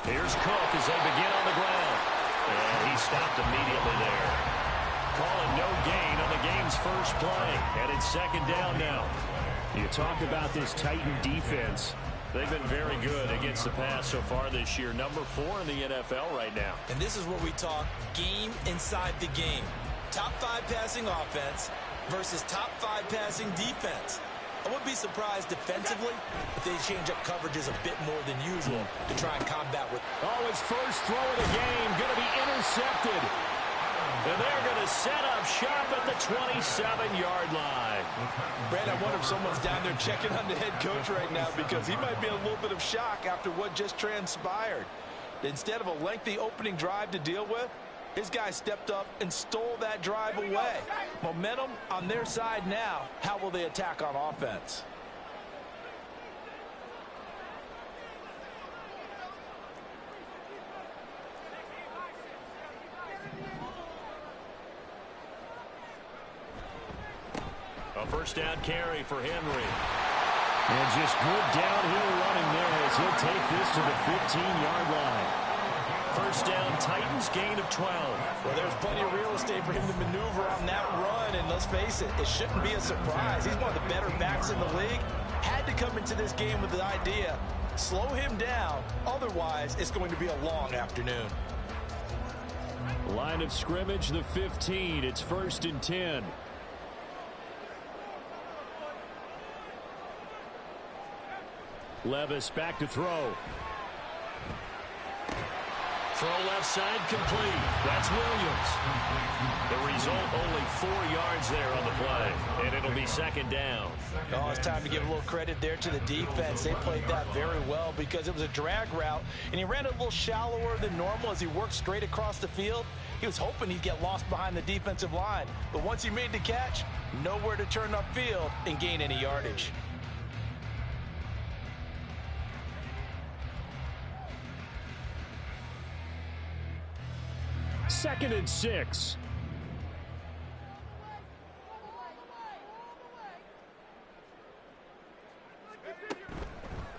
Here's Cook as they begin on the ground. And he stopped immediately there. Calling no gain on the game's first play. And it's second down now. You talk about this Titan defense. They've been very good against the pass so far this year. Number 4 in the NFL right now. And this is where we talk game inside the game. Top 5 passing offense versus top 5 passing defense. I wouldn't be surprised defensively if they change up coverages a bit more than usual to try and combat with. Oh, his first throw of the game going to be intercepted. And they're going to set up shop at the 27-yard line. Brad, I wonder if someone's down there checking on the head coach right now because he might be in a little bit of shock after what just transpired. Instead of a lengthy opening drive to deal with, his guy stepped up and stole that drive away. Momentum on their side now. How will they attack on offense? A first down carry for Henry. And just good downhill running there as he'll take this to the 15-yard line. First down, Titans, gain of 12. Well, there's plenty of real estate for him to maneuver on that run, and let's face it, it shouldn't be a surprise. He's one of the better backs in the league. Had to come into this game with the idea, slow him down, otherwise it's going to be a long afternoon. Line of scrimmage, the 15. It's 1st and 10. Levis back to throw. Throw left side complete. That's Williams. The result, only 4 yards there on the play. And it'll be second down. Oh, it's time to give a little credit there to the defense. They played that very well because it was a drag route. And he ran it a little shallower than normal as he worked straight across the field. He was hoping he'd get lost behind the defensive line. But once he made the catch, nowhere to turn upfield and gain any yardage. Second and 6.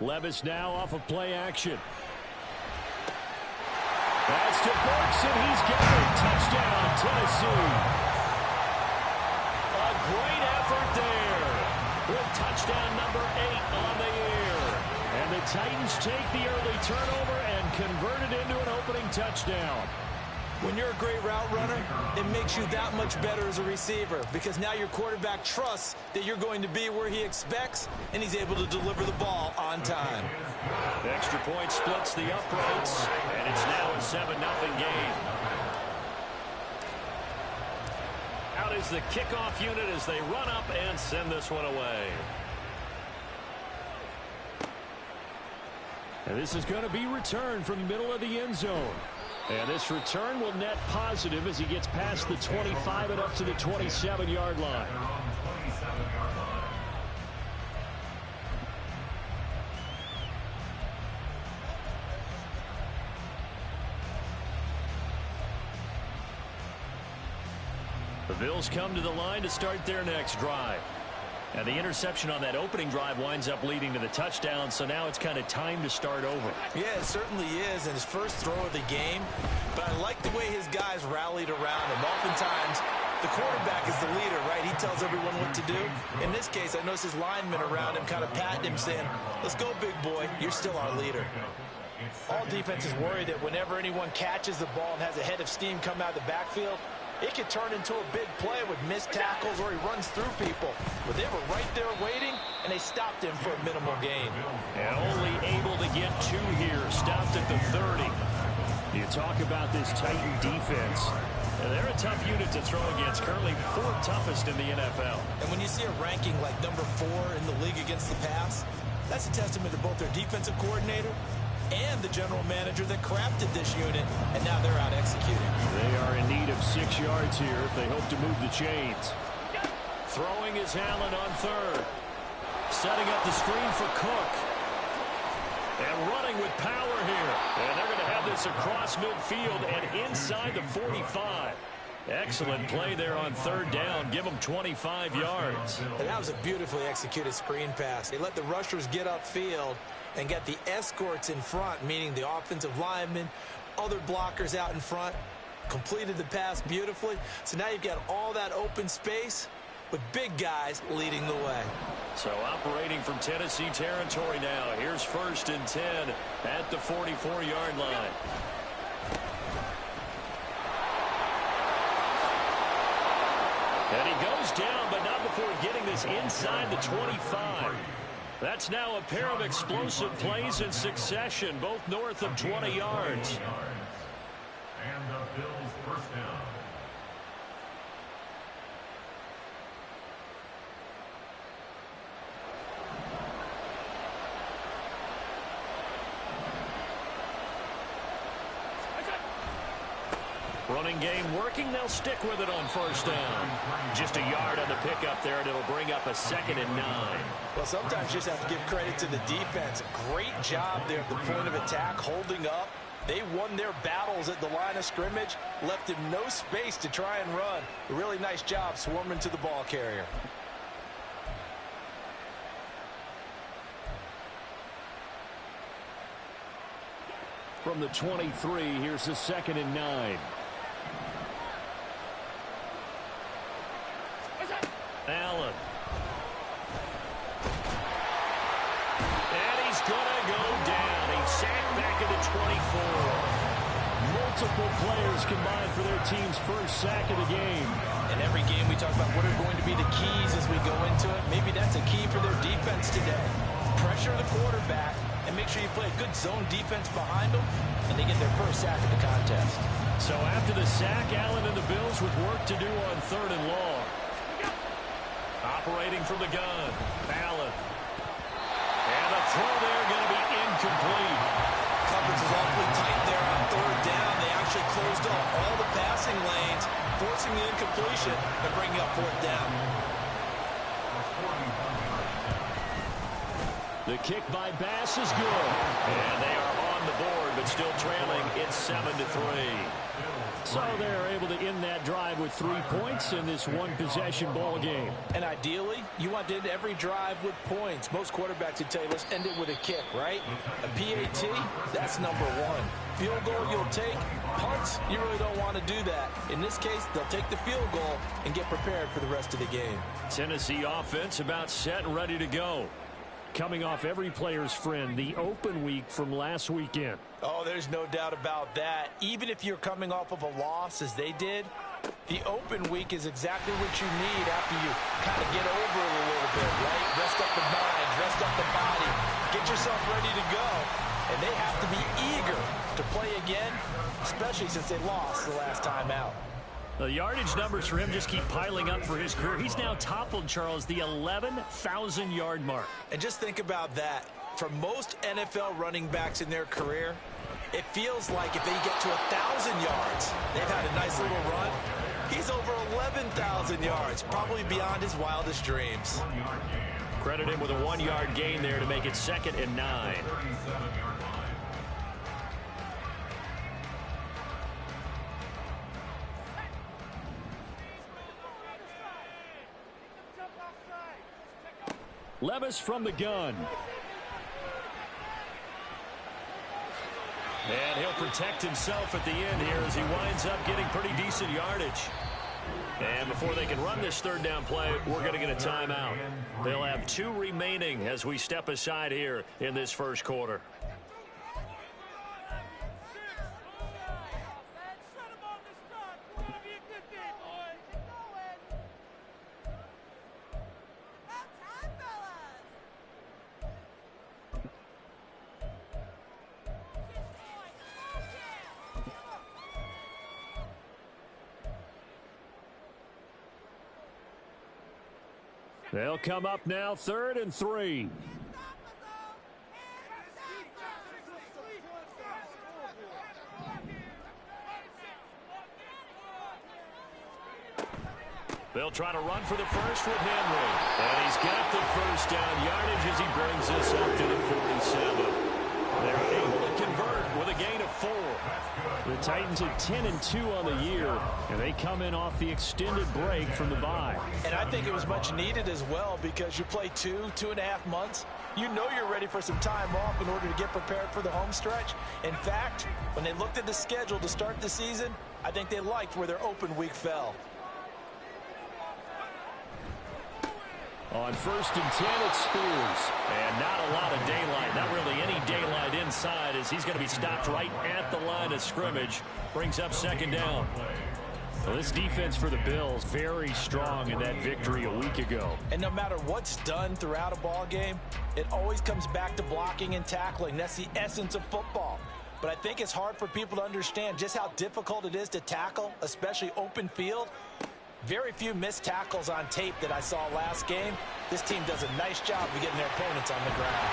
Levis now off of play action. That's to Burks, and he's got it. Touchdown, Tennessee. A great effort there with touchdown number 8 on the year. And the Titans take the early turnover and convert it into an opening touchdown. When you're a great route runner, it makes you that much better as a receiver because now your quarterback trusts that you're going to be where he expects, and he's able to deliver the ball on time. The extra point splits the uprights, and it's now a 7-0 game. Out is the kickoff unit as they run up and send this one away. And this is going to be returned from the middle of the end zone. And this return will net positive as he gets past the 25 and up to the 27-yard line. The Bills come to the line to start their next drive. And the interception on that opening drive winds up leading to the touchdown, so now it's kind of time to start over. Yeah, it certainly is, and his first throw of the game. But I like the way his guys rallied around him. Oftentimes, the quarterback is the leader, right? He tells everyone what to do. In this case, I noticed his linemen around him kind of patting him, saying, let's go, big boy. You're still our leader. All defenses worry that whenever anyone catches the ball and has a head of steam come out of the backfield, it could turn into a big play with missed tackles or he runs through people. But they were right there waiting, and they stopped him for a minimal gain. And only able to get 2 here. Stopped at the 30. You talk about this Titan defense. And they're a tough unit to throw against. Currently 4th toughest in the NFL. And when you see a ranking like number 4 in the league against the pass, that's a testament to both their defensive coordinator and the general manager that crafted this unit, and now they're out executing. They are in need of 6 yards here if they hope to move the chains. Throwing is Allen on 3rd. Setting up the screen for Cook. And running with power here. And they're going to have this across midfield and inside the 45. Excellent play there on 3rd down. Give them 25 yards. And that was a beautifully executed screen pass. They let the rushers get upfield, and get the escorts in front, meaning the offensive linemen, other blockers out in front, completed the pass beautifully. So now you've got all that open space with big guys leading the way. So operating from Tennessee territory now. Here's 1st and 10 at the 44-yard line. And he goes down, but not before getting this inside the 25. That's now a pair of explosive plays in succession, both north of 20 yards. And the Bills' first down. Running game working. They'll stick with it on 1st down. Just a yard on the pickup there, and it'll bring up a 2nd and 9. Well, sometimes you just have to give credit to the defense. Great job there at the point of attack, holding up. They won their battles at the line of scrimmage, left him no space to try and run. A really nice job swarming to the ball carrier. From the 23, here's the 2nd and 9. Allen. And he's going to go down. He's sacked back at the 24. Multiple players combined for their team's first sack of the game. In every game we talk about what are going to be the keys as we go into it. Maybe that's a key for their defense today. Pressure the quarterback and make sure you play a good zone defense behind them, and they get their first sack of the contest. So after the sack, Allen and the Bills with work to do on 3rd and long. Operating from the gun, Allen. And the throw there going to be incomplete. Coverage is awfully tight there on 3rd down. They actually closed off all the passing lanes, forcing the incompletion and bringing up 4th down. The kick by Bass is good. And they are on the board, but still trailing. It's 7-3. So they're able to end that drive with 3 points in this one-possession ball game. And ideally, you want to end every drive with points. Most quarterbacks would tell you, let's end it with a kick, right? A PAT, that's number 1. Field goal you'll take. Punts, you really don't want to do that. In this case, they'll take the field goal and get prepared for the rest of the game. Tennessee offense about set and ready to go. Coming off every player's friend, the open week from last weekend. Oh, there's no doubt about that. Even if you're coming off of a loss as they did, the open week is exactly what you need after you kind of get over it a little bit, right? Rest up the mind, rest up the body, get yourself ready to go. And they have to be eager to play again, especially since they lost the last time out. The yardage numbers for him just keep piling up for his career. He's now toppled, Charles, the 11,000-yard mark. And just think about that. For most NFL running backs in their career, it feels like if they get to 1,000 yards, they've had a nice little run. He's over 11,000 yards, probably beyond his wildest dreams. Credit him with a 1-yard gain there to make it 2nd and 9. Levis from the gun. And he'll protect himself at the end here as he winds up getting pretty decent yardage. And before they can run this 3rd down play, we're going to get a timeout. They'll have 2 remaining as we step aside here in this first quarter. They'll come up now 3rd and 3. They'll try to run for the first with Henry. And he's got the first down yardage as he brings us up to the 47. They're able to convert with a gain of 4. The Titans are 10-2 on the year, and they come in off the extended break from the bye. And I think it was much needed as well, because you play 2.5 months. You know you're ready for some time off in order to get prepared for the home stretch. In fact, when they looked at the schedule to start the season, I think they liked where their open week fell. On 1st and 10, it's Spears. And not a lot of daylight. Not really any daylight inside, as he's going to be stopped right at the line of scrimmage. Brings up 2nd down. Well, this defense for the Bills, very strong in that victory a week ago. And no matter what's done throughout a ball game, it always comes back to blocking and tackling. That's the essence of football. But I think it's hard for people to understand just how difficult it is to tackle, especially open field. Very few missed tackles on tape that I saw last game. This team does a nice job of getting their opponents on the ground.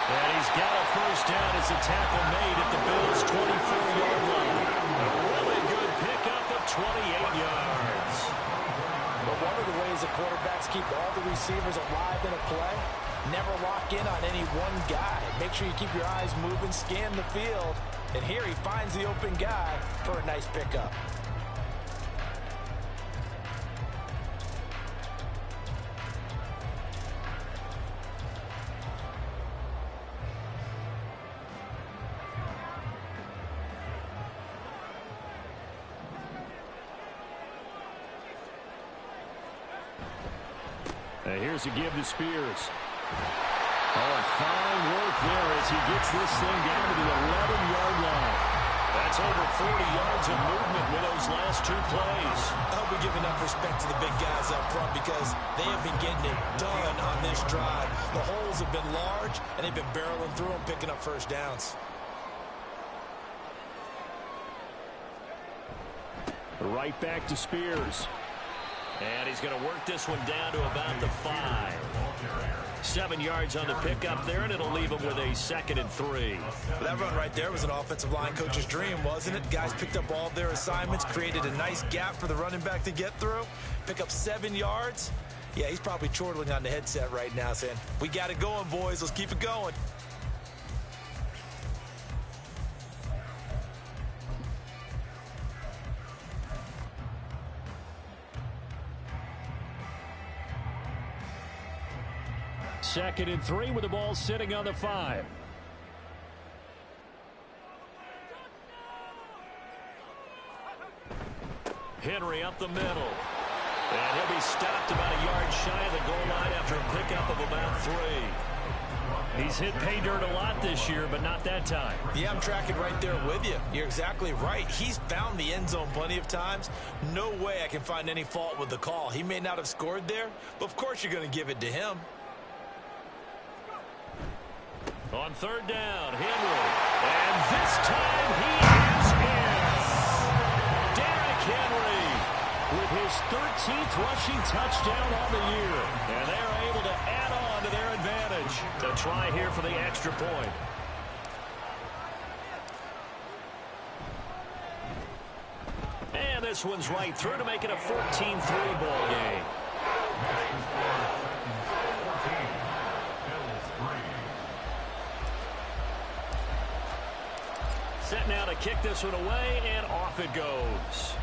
And he's got a 1st down as a tackle made at the Bills' 24-yard line. A really good pickup of 28 yards. But one of the ways the quarterbacks keep all the receivers alive in a play, never lock in on any one guy. Make sure you keep your eyes moving, scan the field. And here he finds the open guy for a nice pickup. Here's a give to Spears. Oh, fine work there as he gets this thing down to the 11-yard line. That's over 40 yards of movement with those last 2 plays. I'll be giving enough respect to the big guys up front, because they have been getting it done on this drive. The holes have been large, and they've been barreling through them, picking up 1st downs. Right back to Spears. And he's going to work this one down to about the 5. 7 yards on the pickup there, and it'll leave him with a 2nd and 3. Well, that run right there was an offensive line coach's dream, wasn't it? Guys picked up all of their assignments, created a nice gap for the running back to get through, pick up 7 yards. Yeah, he's probably chortling on the headset right now saying, we got it going, boys. Let's keep it going. Second and 3 with the ball sitting on the 5. Henry up the middle. And he'll be stopped about a yard shy of the goal line after a pickup of about 3. He's hit pay dirt a lot this year, but not that time. Yeah, I'm tracking right there with you. You're exactly right. He's found the end zone plenty of times. No way I can find any fault with the call. He may not have scored there, but of course you're going to give it to him. On 3rd down, Henry. And this time he is in. Derrick Henry with his 13th rushing touchdown on the year. And they're able to add on to their advantage to try here for the extra point. And this one's right through to make it a 14-3 ball game. Set now to kick this one away, and off it goes.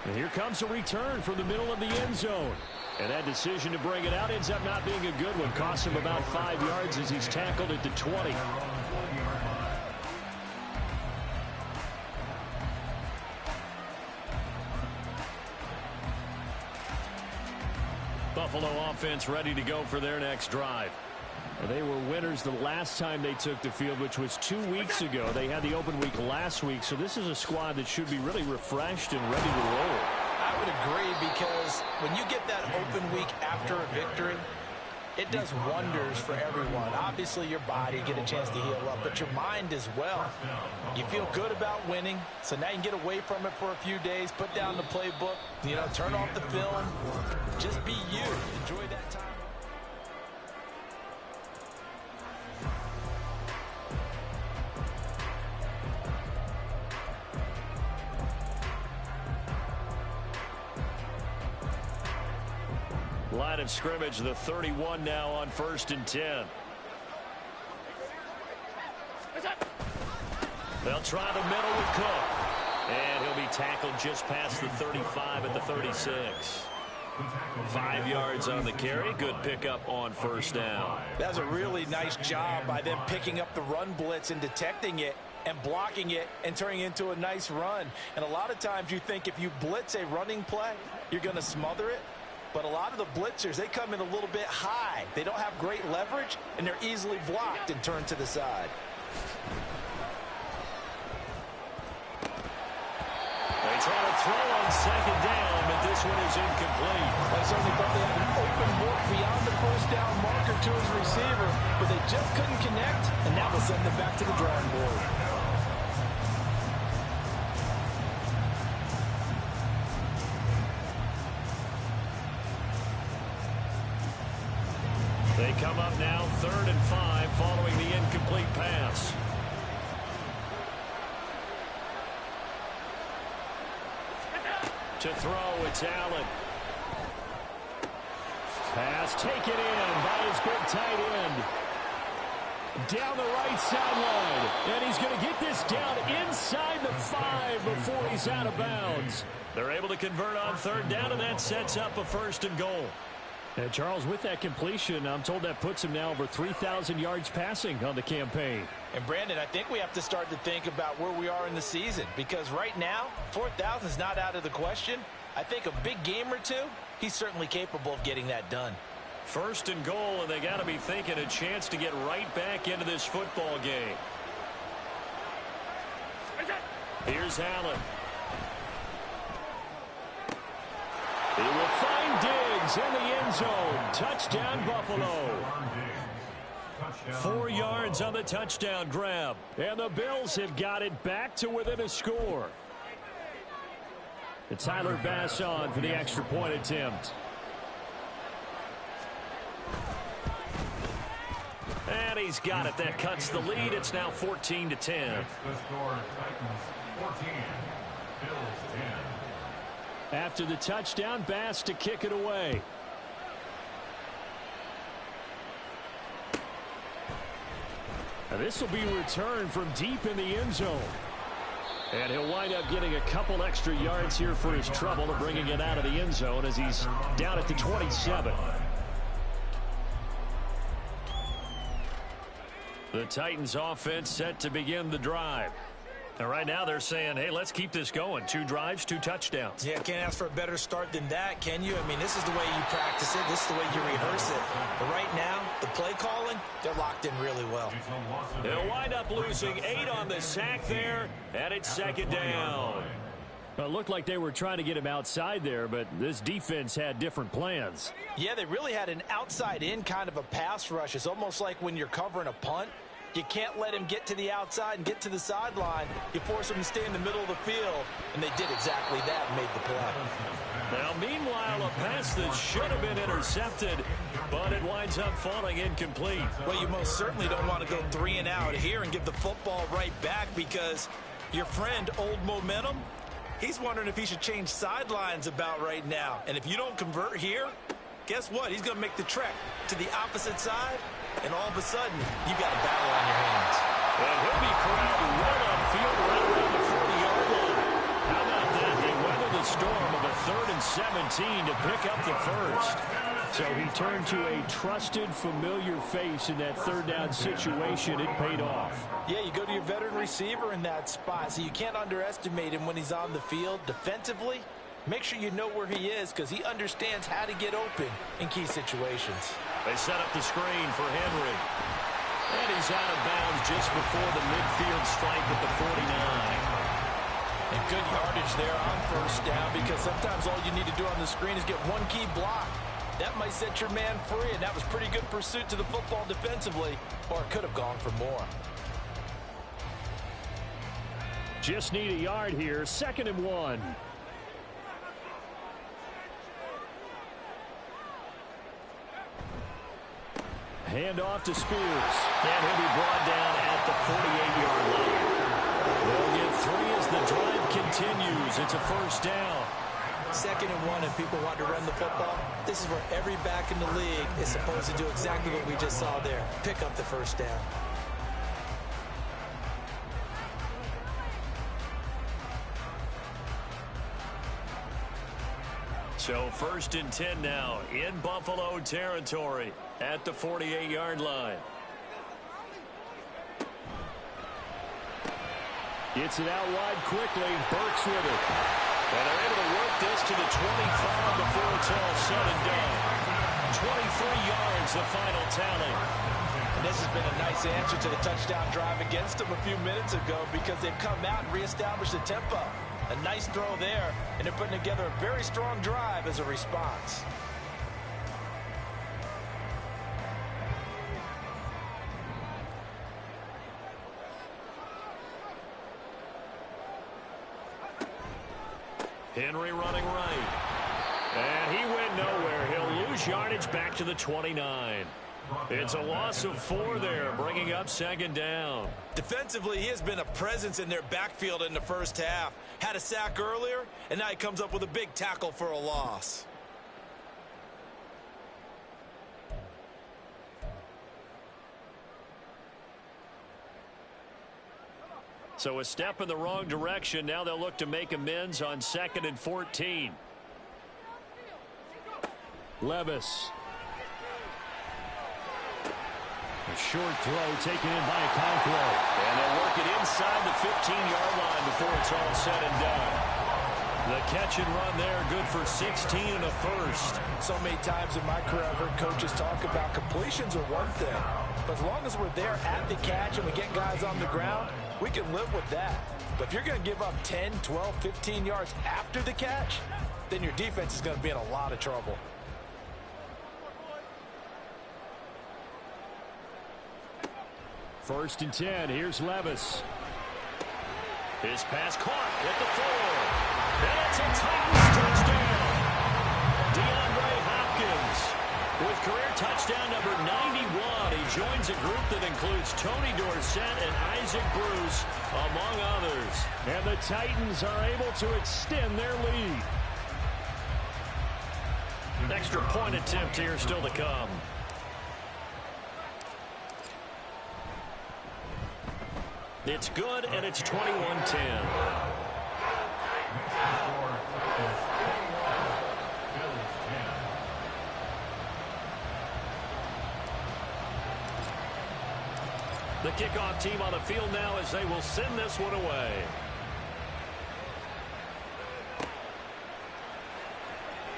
And here comes a return from the middle of the end zone. And that decision to bring it out ends up not being a good one. Costs him about 5 yards as he's tackled at the 20. Buffalo offense ready to go for their next drive. They were winners the last time they took the field, which was 2 weeks ago. They had the open week last week, so this is a squad that should be really refreshed and ready to roll. I would agree, because when you get that open week after a victory, it does wonders for everyone. Obviously, your body, get a chance to heal up, but your mind as well. You feel good about winning, so now you can get away from it for a few days, put down the playbook, turn off the film. Just be you. Enjoy that time. Line of scrimmage, the 31 now on 1st and 10. They'll try the middle with Cook. And he'll be tackled just past the 35 at the 36. 5 yards on the carry. Good pickup on 1st down. That's a really nice job by them picking up the run blitz and detecting it and blocking it and turning it into a nice run. And a lot of times you think if you blitz a running play, you're going to smother it. But a lot of the blitzers, they come in a little bit high. They don't have great leverage, and they're easily blocked and turned to the side. They try to throw on 2nd down, but this one is incomplete. They certainly thought they had an open look beyond the 1st down marker to his receiver, but they just couldn't connect, and now they'll send them back to the drawing board. They come up now 3rd and 5 following the incomplete pass. To throw, it's Allen. Pass taken in by his big tight end. Down the right sideline. And he's going to get this down inside the 5 before he's out of bounds. They're able to convert on 3rd down, and that sets up a 1st and goal. And Charles, with that completion, I'm told that puts him now over 3,000 yards passing on the campaign. And Brandon, I think we have to start to think about where we are in the season, because right now 4,000 is not out of the question. I think a big game or two, he's certainly capable of getting that done. 1st and goal, and they got to be thinking a chance to get right back into this football game. Here's Allen. He will find Diggs in the end zone. Touchdown, Buffalo. 4 yards on the touchdown grab. And the Bills have got it back to within a score. It's Tyler Bass on for the extra point attempt. And he's got it. That cuts the lead. It's now 14-10. The score, Titans 14, Bills 10. After the touchdown, Bass to kick it away. And this will be returned from deep in the end zone. And he'll wind up getting a couple extra yards here for his trouble of bringing it out of the end zone as he's down at the 27. The Titans offense set to begin the drive. And right now they're saying, hey, let's keep this going. 2 drives, 2 touchdowns. Yeah, can't ask for a better start than that, can you? I mean, this is the way you practice it. This is the way you rehearse it. But right now, the play calling, they're locked in really well. They'll wind up losing 8 on the sack there, and it's 2nd down. Well, it looked like they were trying to get him outside there, but this defense had different plans. Yeah, they really had an outside-in kind of a pass rush. It's almost like when you're covering a punt. You can't let him get to the outside and get to the sideline. You force him to stay in the middle of the field, and they did exactly that and made the play. Now, meanwhile, a pass that should have been intercepted, but it winds up falling incomplete. Well, you most certainly don't want to go 3 and out here and give the football right back, because your friend, Old Momentum, he's wondering if he should change sidelines about right now. And if you don't convert here, guess what? He's going to make the trek to the opposite side. And all of a sudden, you've got a battle on your hands. And he'll be corralled right on field right around the 40-yard line. How about that? They weathered the storm of a 3rd and 17 to pick up the first. So he turned to a trusted, familiar face in that 3rd down situation. It paid off. Yeah, you go to your veteran receiver in that spot, so you can't underestimate him when he's on the field defensively. Make sure you know where he is, because he understands how to get open in key situations. They set up the screen for Henry. And he's out of bounds just before the midfield stripe at the 49. And good yardage there on 1st down, because sometimes all you need to do on the screen is get one key block. That might set your man free, and that was pretty good pursuit to the football defensively, or it could have gone for more. Just need a yard here. 2nd and 1. Hand off to Spears. And he'll be brought down at the 48-yard line. They'll get 3 as the drive continues. It's a 1st down. 2nd and 1 and people want to run the football. This is where every back in the league is supposed to do exactly what we just saw there. Pick up the first down. So 1st and 10 now in Buffalo territory at the 48-yard line. Gets it out wide quickly. Burks with it. And they're able to work this to the 25 before it's all said and done. 23 yards, the final tally. And this has been a nice answer to the touchdown drive against them a few minutes ago because they've come out and reestablished the tempo. A nice throw there, and they're putting together a very strong drive as a response. Henry running right. And he went nowhere. He'll lose yardage back to the 29. It's a loss of 4 there, bringing up 2nd down. Defensively, he has been a presence in their backfield in the first half. Had a sack earlier, and now he comes up with a big tackle for a loss. So a step in the wrong direction. Now they'll look to make amends on 2nd and 14. Levis. A short throw taken in by Okonkwo. And they'll work it inside the 15-yard line before it's all said and done. The catch and run there, good for 16 and a first. So many times in my career I've heard coaches talk about completions are one thing. But as long as we're there at the catch and we get guys on the ground, we can live with that. But if you're going to give up 10, 12, 15 yards after the catch, then your defense is going to be in a lot of trouble. First and 10. Here's Levis. His pass caught at the 4. And it's a Titans touchdown. DeAndre Hopkins with career touchdown number 91. He joins a group that includes Tony Dorsett and Isaac Bruce, among others. And the Titans are able to extend their lead. Extra point attempt here still to come. It's good, and it's 21-10. The kickoff team on the field now as they will send this one away.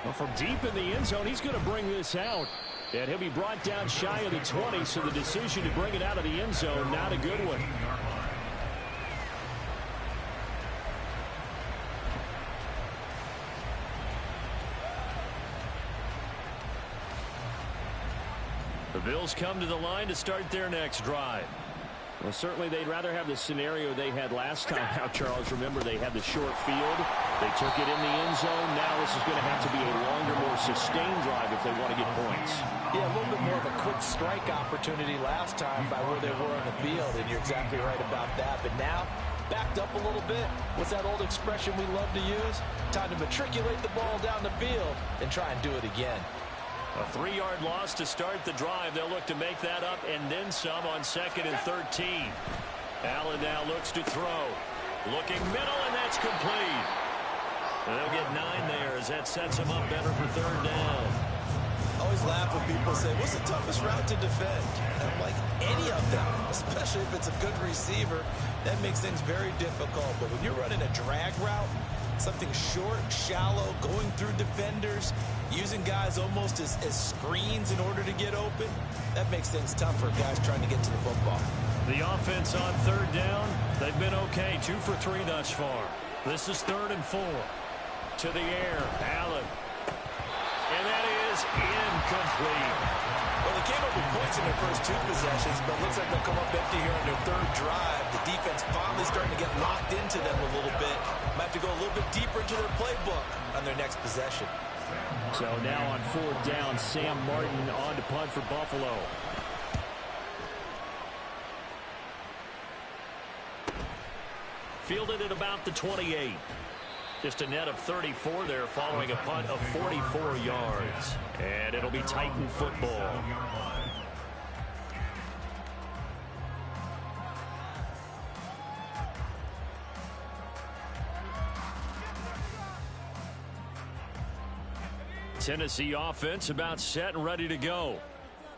Well, from deep in the end zone, he's going to bring this out. And he'll be brought down shy of the 20, so the decision to bring it out of the end zone, not a good one. The Bills come to the line to start their next drive. Well, certainly they'd rather have the scenario they had last time out, Charles. Remember, they had the short field. They took it in the end zone. Now this is going to have to be a longer, more sustained drive if they want to get points. Yeah, a little bit more of a quick strike opportunity last time by where they were on the field, and you're exactly right about that. But now, backed up a little bit. What's that old expression we love to use? Time to matriculate the ball down the field and try and do it again. A 3-yard loss to start the drive. They'll look to make that up and then some on 2nd and 13. Allen now looks to throw. Looking middle, and that's complete. And they'll get 9 there as that sets them up better for 3rd down. I always laugh when people say, what's the toughest route to defend? And I'm like, any of them, especially if it's a good receiver. That makes things very difficult. But when you're running a drag route, something short, shallow, going through defenders, using guys almost as screens in order to get open, that makes things tough for guys trying to get to the football. The offense on 3rd down, they've been okay, 2 for 3 thus far. This is 3rd and 4. To the air, Allen. And that is incomplete. Well, they came up with points in their first 2 possessions, but it looks like they'll come up empty here on their 3rd drive. The defense finally starting to get locked into them a little bit. Might have to go a little bit deeper into their playbook on their next possession. So now on 4th down, Sam Martin on to punt for Buffalo. Fielded at about the 28. Just a net of 34 there following a punt of 44 yards. And it'll be Titan football. Tennessee offense about set and ready to go.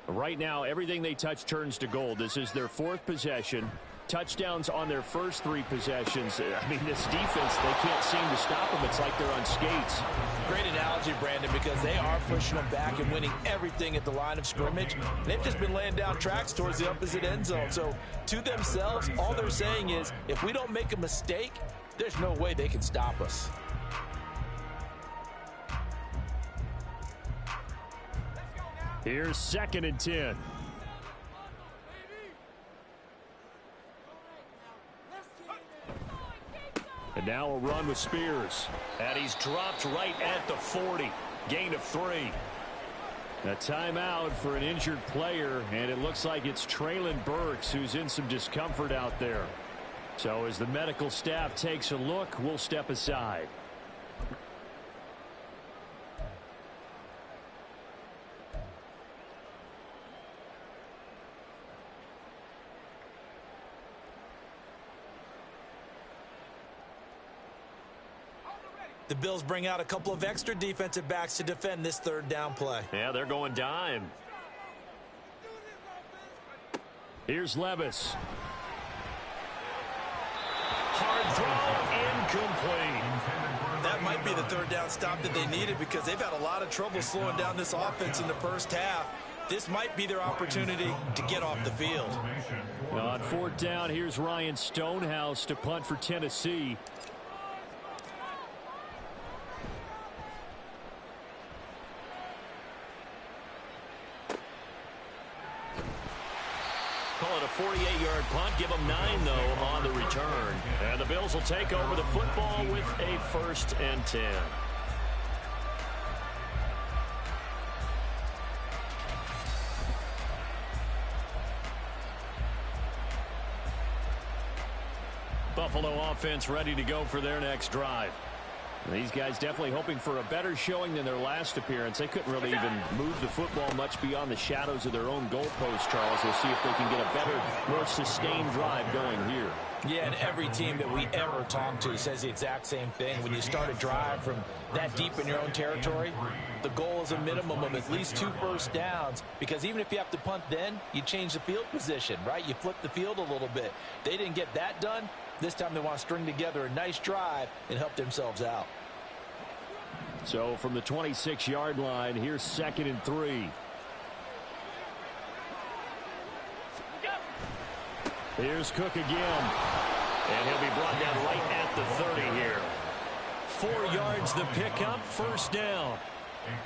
Right now, everything they touch turns to gold. This is their 4th possession. Touchdowns on their first 3 possessions. I mean, this defense, they can't seem to stop them. It's like they're on skates. Great analogy, Brandon, because they are pushing them back and winning everything at the line of scrimmage. They've just been laying down tracks towards the opposite end zone. So to themselves, all they're saying is, if we don't make a mistake, there's no way they can stop us. Here's 2nd and 10. And now a run with Spears. And he's dropped right at the 40. Gain of 3. A timeout for an injured player, and it looks like it's Traylon Burks who's in some discomfort out there. So as the medical staff takes a look, we'll step aside. The Bills bring out a couple of extra defensive backs to defend this 3rd down play. Yeah, they're going dime. Here's Levis. Hard throw, incomplete. That might be the 3rd down stop that they needed because they've had a lot of trouble slowing down this offense in the first half. This might be their opportunity to get off the field. On 4th down, here's Ryan Stonehouse to punt for Tennessee. Call it a 48-yard punt. Give them 9, though, on the return. And the Bills will take over the football with a 1st and 10. Buffalo offense ready to go for their next drive. These guys definitely hoping for a better showing than their last appearance. They couldn't really even move the football much beyond the shadows of their own goalpost, Charles. They'll see if they can get a better, more sustained drive going here. Yeah, and every team that we ever talk to says the exact same thing. When you start a drive from that deep in your own territory, the goal is a minimum of at least 2 first downs, because even if you have to punt then, you change the field position, right? You flip the field a little bit. They didn't get that done. This time they want to string together a nice drive and help themselves out. So from the 26-yard line, here's 2nd and 3. Here's Cook again. And he'll be brought down right at the 30 here. 4 yards the pickup, 1st down.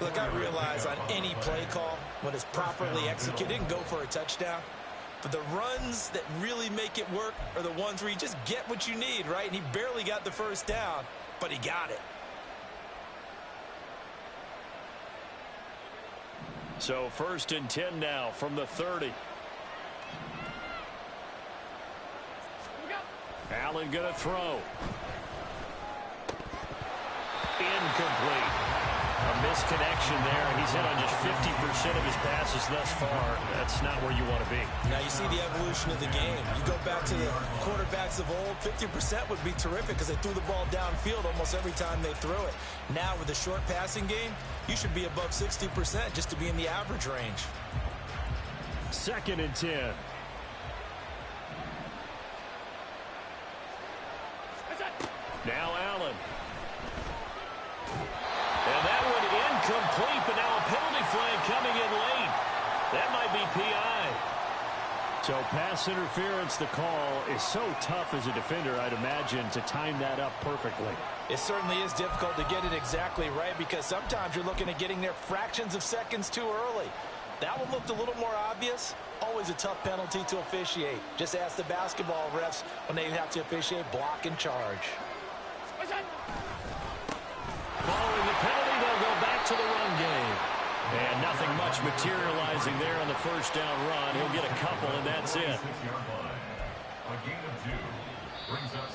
Look, I realize on any play call, when it's properly executed, and go for a touchdown. But the runs that really make it work are the ones where you just get what you need, right? And he barely got the 1st down, but he got it. So 1st and 10 now from the 30. Allen going to throw. Incomplete. A misconnection there, and he's hit on just 50% of his passes thus far. That's not where you want to be. Now you see the evolution of the game. You go back to the quarterbacks of old, 50% would be terrific because they threw the ball downfield almost every time they threw it. Now with the short passing game, you should be above 60% just to be in the average range. 2nd and 10. Now Allen. And that one incomplete, but now a penalty flag coming in late. That might be PI. So pass interference, the call is so tough as a defender, I'd imagine, to time that up perfectly. It certainly is difficult to get it exactly right because sometimes you're looking at getting there fractions of seconds too early. That one looked a little more obvious. Always a tough penalty to officiate. Just ask the basketball refs when they have to officiate block and charge. Following the penalty, they'll go back to the run game. And nothing much materializing there on the 1st down run. He'll get a couple, and that's it.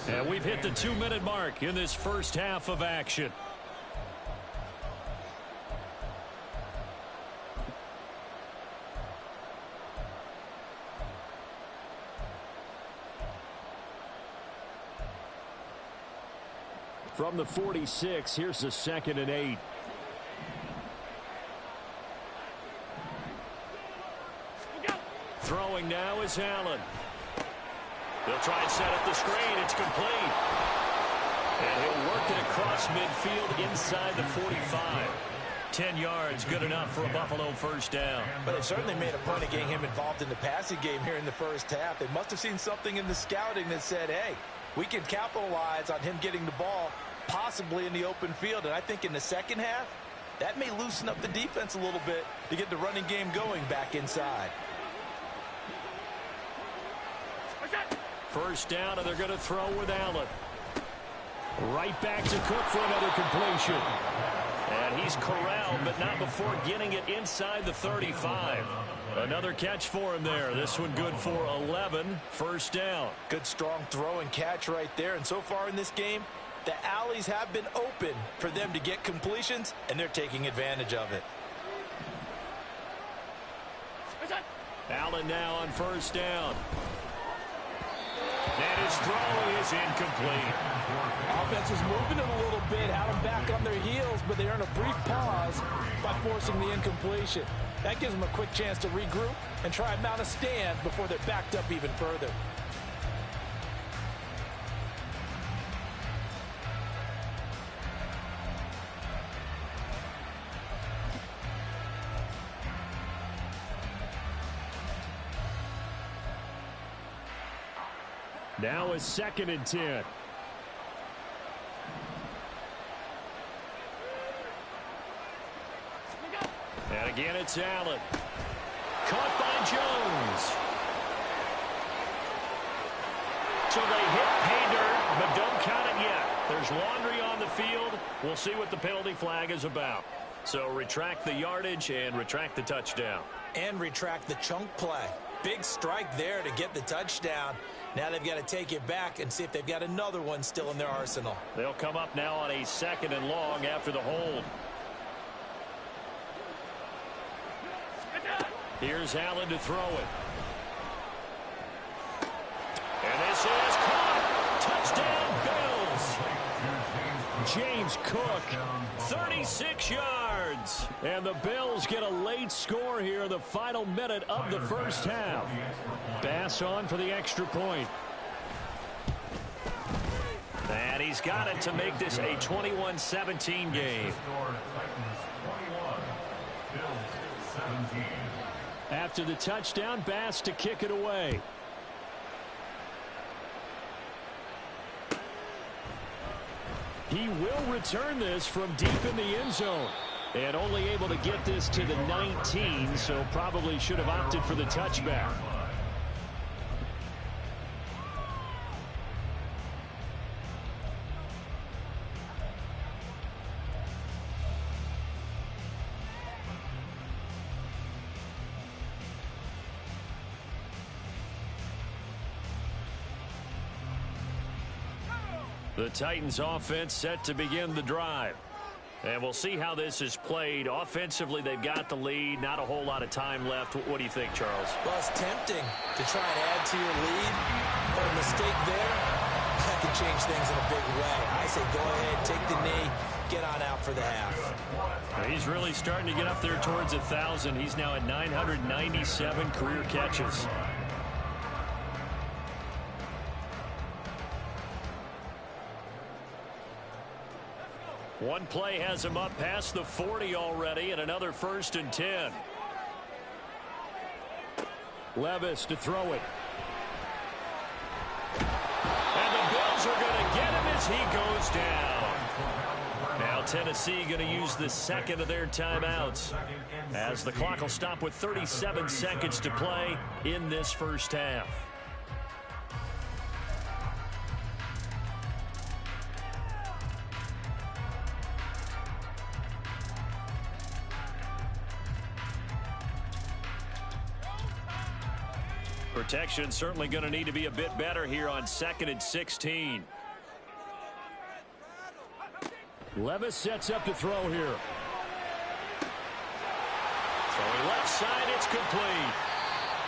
And we've hit the 2-minute mark in this first half of action. From the 46, here's the 2nd and 8. Throwing now is Allen. They'll try and set up the screen. It's complete. And he'll work it across midfield inside the 45. 10 yards, good enough for a Buffalo first down. But they certainly made a point of getting him involved in the passing game here in the first half. They must have seen something in the scouting that said, hey, we can capitalize on him getting the ball possibly in the open field. And I think in the second half, that may loosen up the defense a little bit to get the running game going back inside. First down, and they're going to throw with Allen. Right back to Cook for another completion. And he's corralled, but not before getting it inside the 35. Another catch for him there. This one good for 11. First down. Good strong throw and catch right there. And so far in this game, the alleys have been open for them to get completions, and they're taking advantage of it. Allen now on first down. And his throw is incomplete. Offense was moving it a little bit, had them back on their heels, but they earned a brief pause by forcing the incompletion. That gives them a quick chance to regroup and try and mount a stand before they're backed up even further. Now is 2nd and 10. And again, it's Allen. Caught by Jones. So they hit pay dirt, but don't count it yet. There's laundry on the field. We'll see what the penalty flag is about. So retract the yardage and retract the touchdown. And retract the chunk play. Big strike there to get the touchdown. Now they've got to take it back and see if they've got another one still in their arsenal. They'll come up now on a 2nd and long after the hold. Here's Allen to throw it. And this is caught. Touchdown, Bills. James Cook, 36 yards. And the Bills get a late score here in the final minute of the first half. Bass on for the extra point. And he's got it to make this a 21-17 game. After the touchdown, Bass to kick it away. He will return this from deep in the end zone. And only able to get this to the 19, so probably should have opted for the touchback. The Titans offense set to begin the drive. And we'll see how this is played. Offensively, they've got the lead. Not a whole lot of time left. What do you think, Charles? Well, it's tempting to try and add to your lead. But a mistake there, that can change things in a big way. I say go ahead, take the knee, get on out for the half. He's really starting to get up there towards 1,000. He's now at 997 career catches. One play has him up past the 40 already, and another 1st and 10. Levis to throw it. And the Bills are going to get him as he goes down. Now Tennessee going to use the 2nd of their timeouts, as the clock will stop with 37 seconds to play in this first half. Protection certainly going to need to be a bit better here on 2nd and 16. Levis sets up to throw here. Throwing left side, it's complete.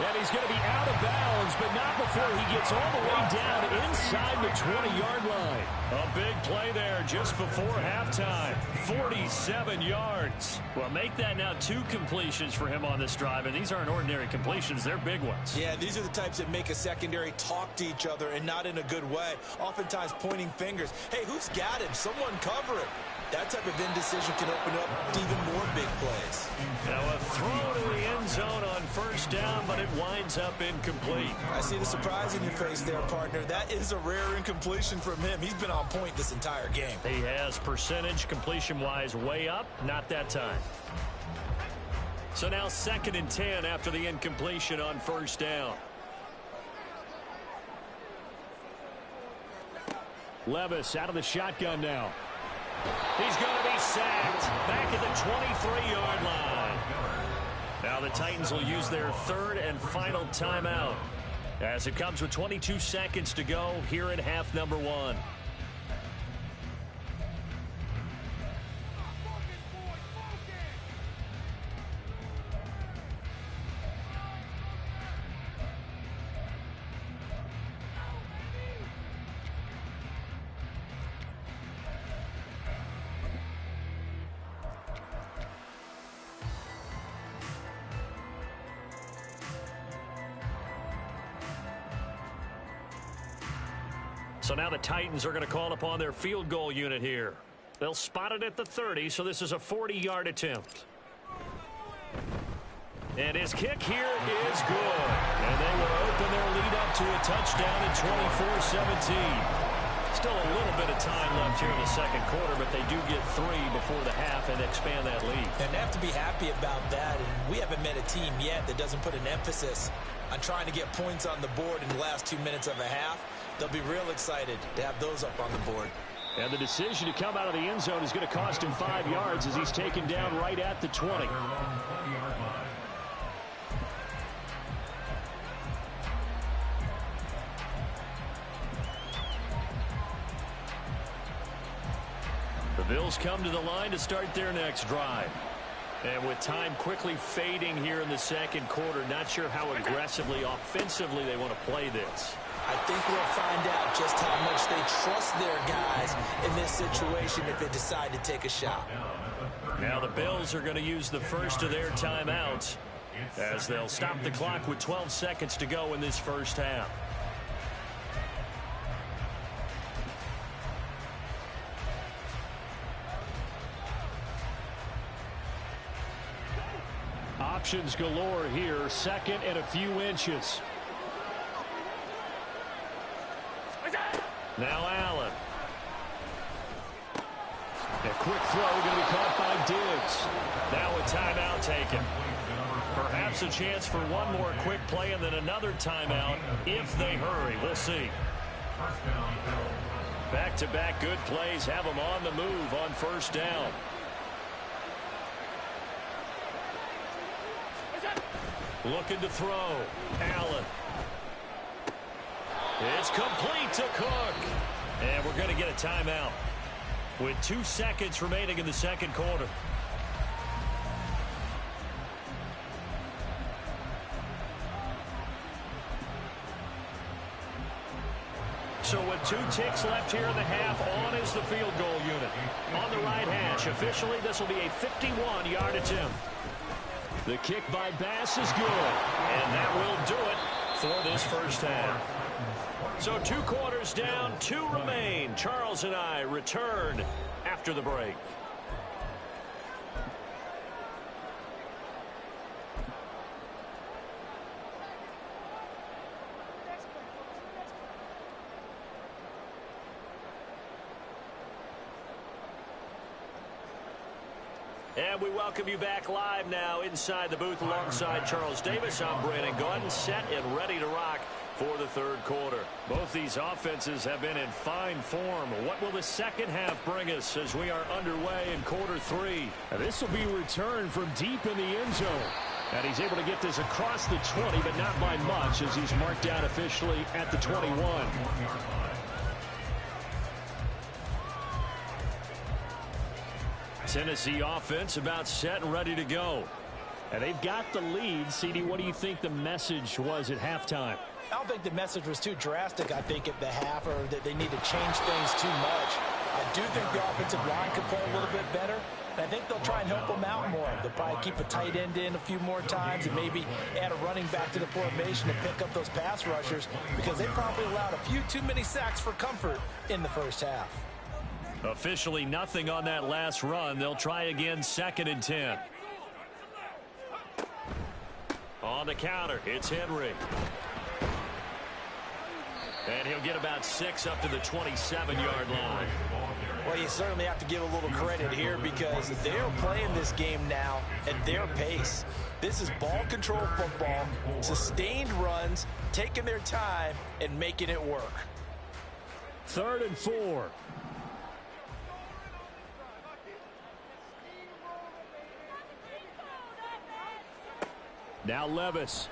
And he's going to be out of bounds, but not before he gets all the way down inside the 20-yard line. A big play there just before halftime. 47 yards. Well, make that now 2 completions for him on this drive, and these aren't ordinary completions. They're big ones. Yeah, these are the types that make a secondary talk to each other and not in a good way. Oftentimes pointing fingers. Hey, who's got him? Someone cover him. That type of indecision can open up even more big plays. Now a throw to the end zone on first down, but it winds up incomplete. I see the surprise in your face there, partner. That is a rare incompletion from him. He's been on point this entire game. He has percentage completion-wise way up, not that time. So now 2nd and 10 after the incompletion on first down. Levis out of the shotgun now. He's going to be sacked back at the 23-yard line. Now the Titans will use their 3rd and final timeout as it comes with 22 seconds to go here in half number 1. So now the Titans are going to call upon their field goal unit here. They'll spot it at the 30, so this is a 40-yard attempt. And his kick here is good. And they will open their lead up to a touchdown at 24-17. Still a little bit of time left here in the second quarter, but they do get 3 before the half and expand that lead. And they have to be happy about that. And we haven't met a team yet that doesn't put an emphasis on trying to get points on the board in the last 2 minutes of a half. They'll be real excited to have those up on the board. And the decision to come out of the end zone is going to cost him 5 yards as he's taken down right at the 20. The Bills come to the line to start their next drive. And with time quickly fading here in the second quarter, not sure how aggressively, offensively they want to play this. I think we'll find out just how much they trust their guys in this situation if they decide to take a shot. Now the Bills are going to use the first of their timeouts as they'll stop the clock with 12 seconds to go in this first half. Options galore here. 2nd and a few inches. Now Allen. A quick throw going to be caught by Diggs. Now a timeout taken. Perhaps a chance for one more quick play and then another timeout if they hurry. We'll see. Back-to-back good plays have them on the move on first down. Looking to throw. Allen. It's complete to Cook. And we're going to get a timeout with 2 seconds remaining in the second quarter. So with 2 ticks left here in the half, on is the field goal unit. On the right hash, officially this will be a 51-yard attempt. The kick by Bass is good. And that will do it for this first half. So 2 quarters down, 2 remain. Charles and I return after the break. And we welcome you back live now inside the booth alongside Charles Davis. I'm Brandon Gordon, set and ready to rock for the third quarter. Both these offenses have been in fine form. What will the second half bring us as we are underway in quarter 3? Now this will be returned from deep in the end zone. And he's able to get this across the 20, but not by much, as he's marked down officially at the 21. Tennessee offense about set and ready to go. And they've got the lead. CD, what do you think the message was at halftime? I don't think the message was too drastic, I think, at the half, or that they need to change things too much. I do think the offensive line could play a little bit better. And I think they'll try and help them out more. They'll probably keep a tight end in a few more times and maybe add a running back to the formation to pick up those pass rushers, because they probably allowed a few too many sacks for comfort in the first half. Officially nothing on that last run. They'll try again, 2nd and 10. On the counter, it's Henry. And he'll get about 6 up to the 27-yard line. Well, you certainly have to give a little credit here, because they're playing this game now at their pace. This is ball control football, sustained runs, taking their time and making it work. 3rd and 4. Now Levis.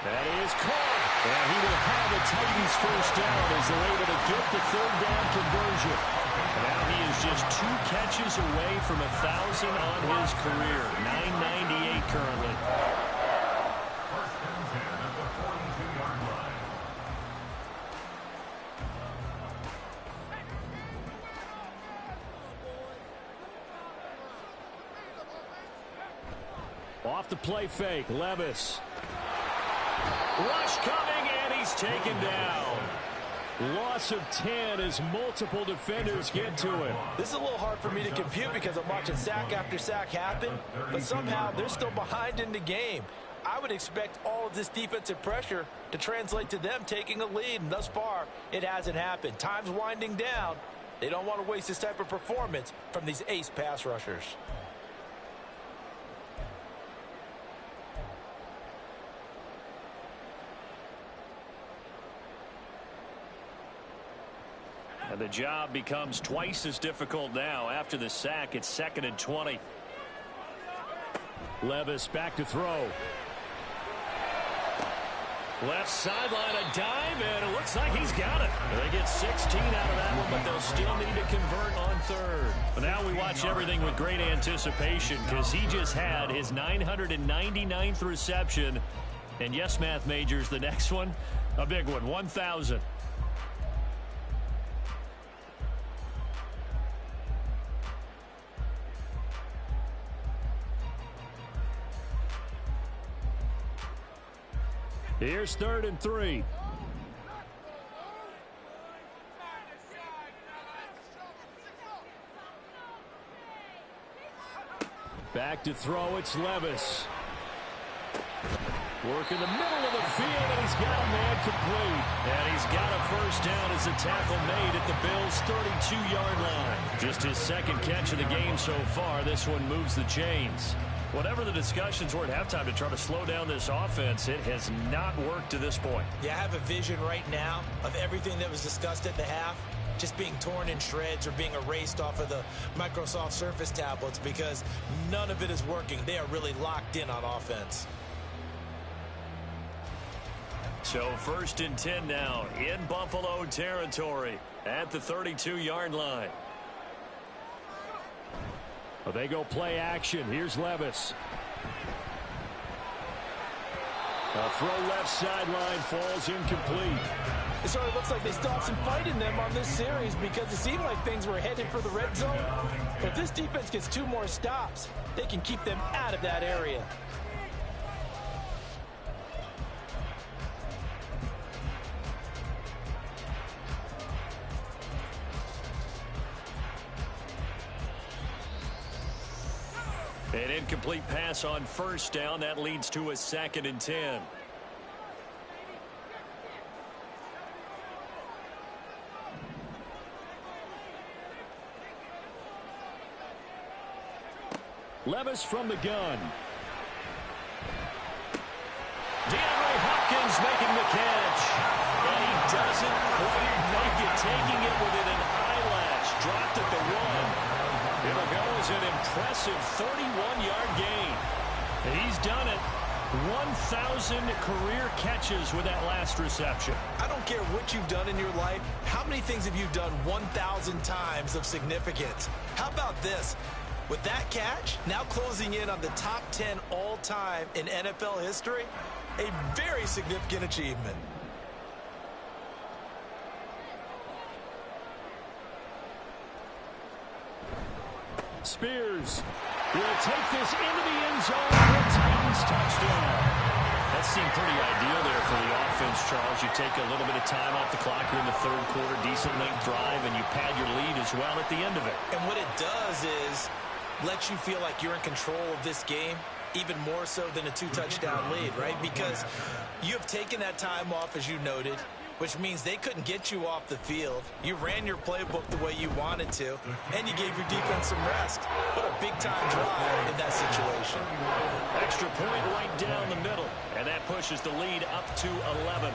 That is caught. And he will have a Titans first down as they're able to get the 3rd down conversion. Now he is just 2 catches away from 1,000 on his career. 998 currently. First and 10 at the 42-yard line. Off the play fake, Levis. Rush coming, and he's taken down. Loss of 10 as multiple defenders get to him. This is a little hard for me to compute, because I'm watching sack after sack happen, but somehow they're still behind in the game. I would expect all of this defensive pressure to translate to them taking a lead, and thus far, it hasn't happened. Time's winding down. They don't want to waste this type of performance from these ace pass rushers. And the job becomes twice as difficult now. After the sack, it's 2nd and 20. Levis back to throw. Left sideline, a dive, and it looks like he's got it. They get 16 out of that one, but they'll still need to convert on 3rd. But now we watch everything with great anticipation, because he just had his 999th reception. And yes, math majors, the next one, a big one, 1,000. Here's 3rd and 3. Back to throw, it's Levis. Work in the middle of the field, and he's got a man complete. And he's got a first down as the tackle made at the Bills' 32-yard line. Just his 2nd catch of the game so far. This one moves the chains. Whatever the discussions were at halftime to try to slow down this offense, it has not worked to this point. Yeah, I have a vision right now of everything that was discussed at the half just being torn in shreds or being erased off of the Microsoft Surface tablets, because none of it is working. They are really locked in on offense. So 1st and 10 now in Buffalo territory at the 32-yard line. Well, they go play action. Here's Levis. A throw left sideline, falls incomplete. It sort of looks like they still have some fight in them on this series, because it seemed like things were headed for the red zone. But if this defense gets 2 more stops, they can keep them out of that area. An incomplete pass on first down. That leads to a 2nd and 10. Levis from the gun. DeAndre Hopkins making the catch. And he doesn't quite make it, taking it within an eyelash. Dropped at the 1. It'll go as an impressive 31-yard gain. He's done it. 1,000 career catches with that last reception. I don't care what you've done in your life. How many things have you done 1,000 times of significance? How about this? With that catch, now closing in on the top 10 all-time in NFL history, a very significant achievement. Spears will take this into the end zone for a Titans touchdown. That seemed pretty ideal there for the offense, Charles. You take a little bit of time off the clock here in the third quarter, decent length drive, and you pad your lead as well at the end of it. And what it does is let you feel like you're in control of this game, even more so than a 2-touchdown lead, right? Because you have taken that time off, as you noted, which means they couldn't get you off the field. You ran your playbook the way you wanted to, and you gave your defense some rest. What a big-time drive in that situation. Extra point right down the middle, and that pushes the lead up to 11.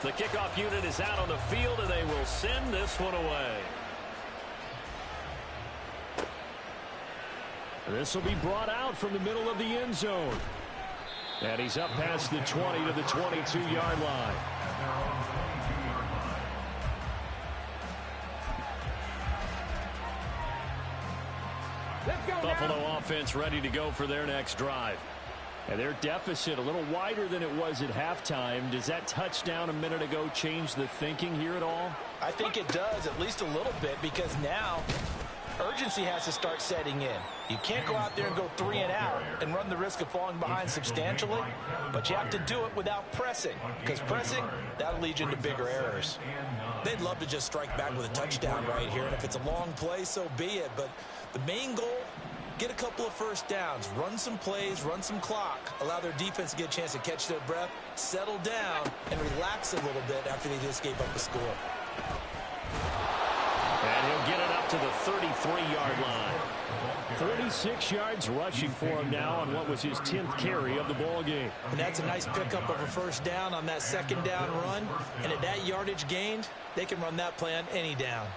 The kickoff unit is out on the field, and they will send this one away. This will be brought out from the middle of the end zone. And he's up past the 20 to the 22-yard line. Buffalo offense ready to go for their next drive. And their deficit a little wider than it was at halftime. Does that touchdown a minute ago change the thinking here at all? I think it does, at least a little bit, because now urgency has to start setting in. You can't go out there and go 3 and out and run the risk of falling behind substantially, but you have to do it without pressing, because pressing, that'll lead you into bigger errors. They'd love to just strike back with a touchdown right here, and if it's a long play, so be it. But the main goal, get a couple of first downs, run some plays, run some clock, allow their defense to get a chance to catch their breath, settle down, and relax a little bit after they just gave up a score. And he'll get it up to the 33-yard line. 46 yards rushing for him now on what was his 10th carry of the ball game. And that's a nice pickup of a first down on that second down run. And at that yardage gained, they can run that play on any down.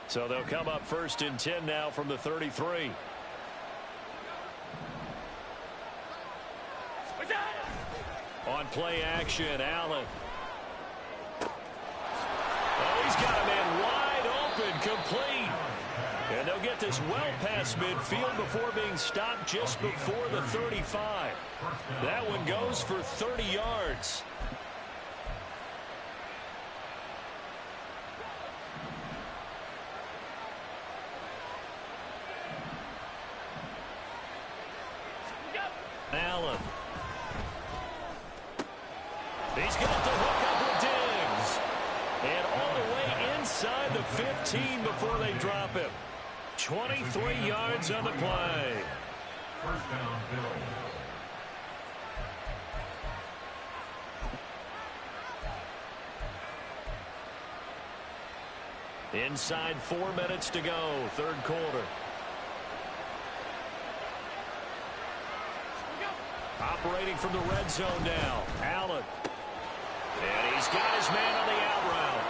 So they'll come up 1st and 10 now from the 33. On play action, Allen. Oh, he's got a man wide open, complete. And they'll get this well past midfield before being stopped just before the 35. That one goes for 30 yards. Allen. He's got the hook up with Diggs. And all the way inside the 15 before they drop him. 23 yards on the play. First down, Bill. Inside 4 minutes to go, third quarter. Operating from the red zone now, Allen. And he's got his man on the out route.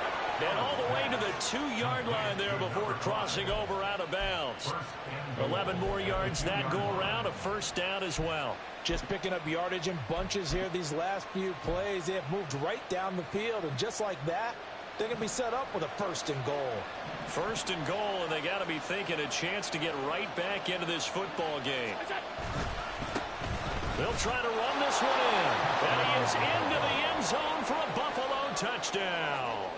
And all the way to the 2-yard line there before crossing over out of bounds. 11 more yards that go around, a first down as well. Just picking up yardage in bunches here these last few plays. They have moved right down the field, and just like that, they're going to be set up with a 1st and goal. 1st and goal, and they got to be thinking a chance to get right back into this football game. They'll try to run this one in. And he is into the end zone for a Buffalo touchdown.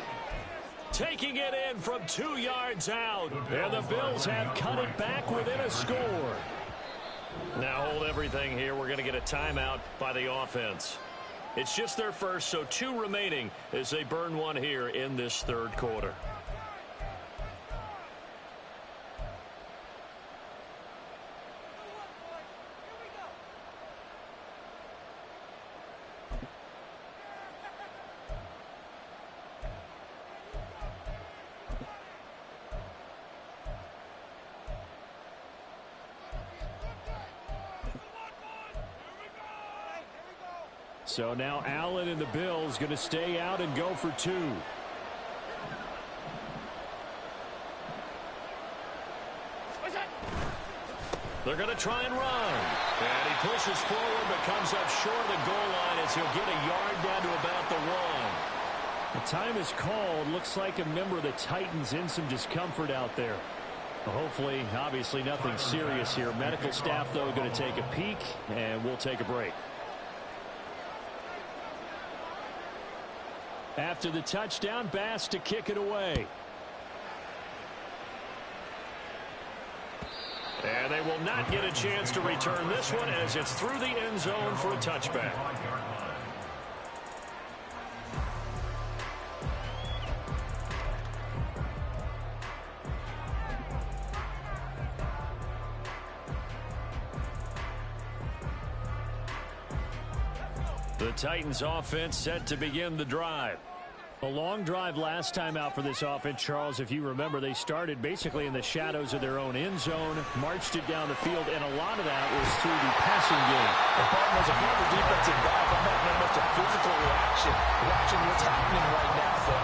Taking it in from 2 yards out. And the Bills have cut it back within a score. Now hold everything here. We're going to get a timeout by the offense. It's just their first, so 2 remaining as they burn one here in this third quarter. So now Allen and the Bills going to stay out and go for 2. They're going to try and run. And he pushes forward but comes up short of the goal line as he'll get a yard down to about the 1. The time is called. Looks like a member of the Titans in some discomfort out there. Well, hopefully, obviously nothing serious here. Medical staff, though, going to take a peek, and we'll take a break. After the touchdown, Bass to kick it away. And they will not get a chance to return this one as it's through the end zone for a touchback. The Titans offense set to begin the drive. A long drive last time out for this offense, Charles. If you remember, they started basically in the shadows of their own end zone, marched it down the field, and a lot of that was through the passing game. The problem is a former defensive back. I'm having almost a physical reaction watching what's happening right now. But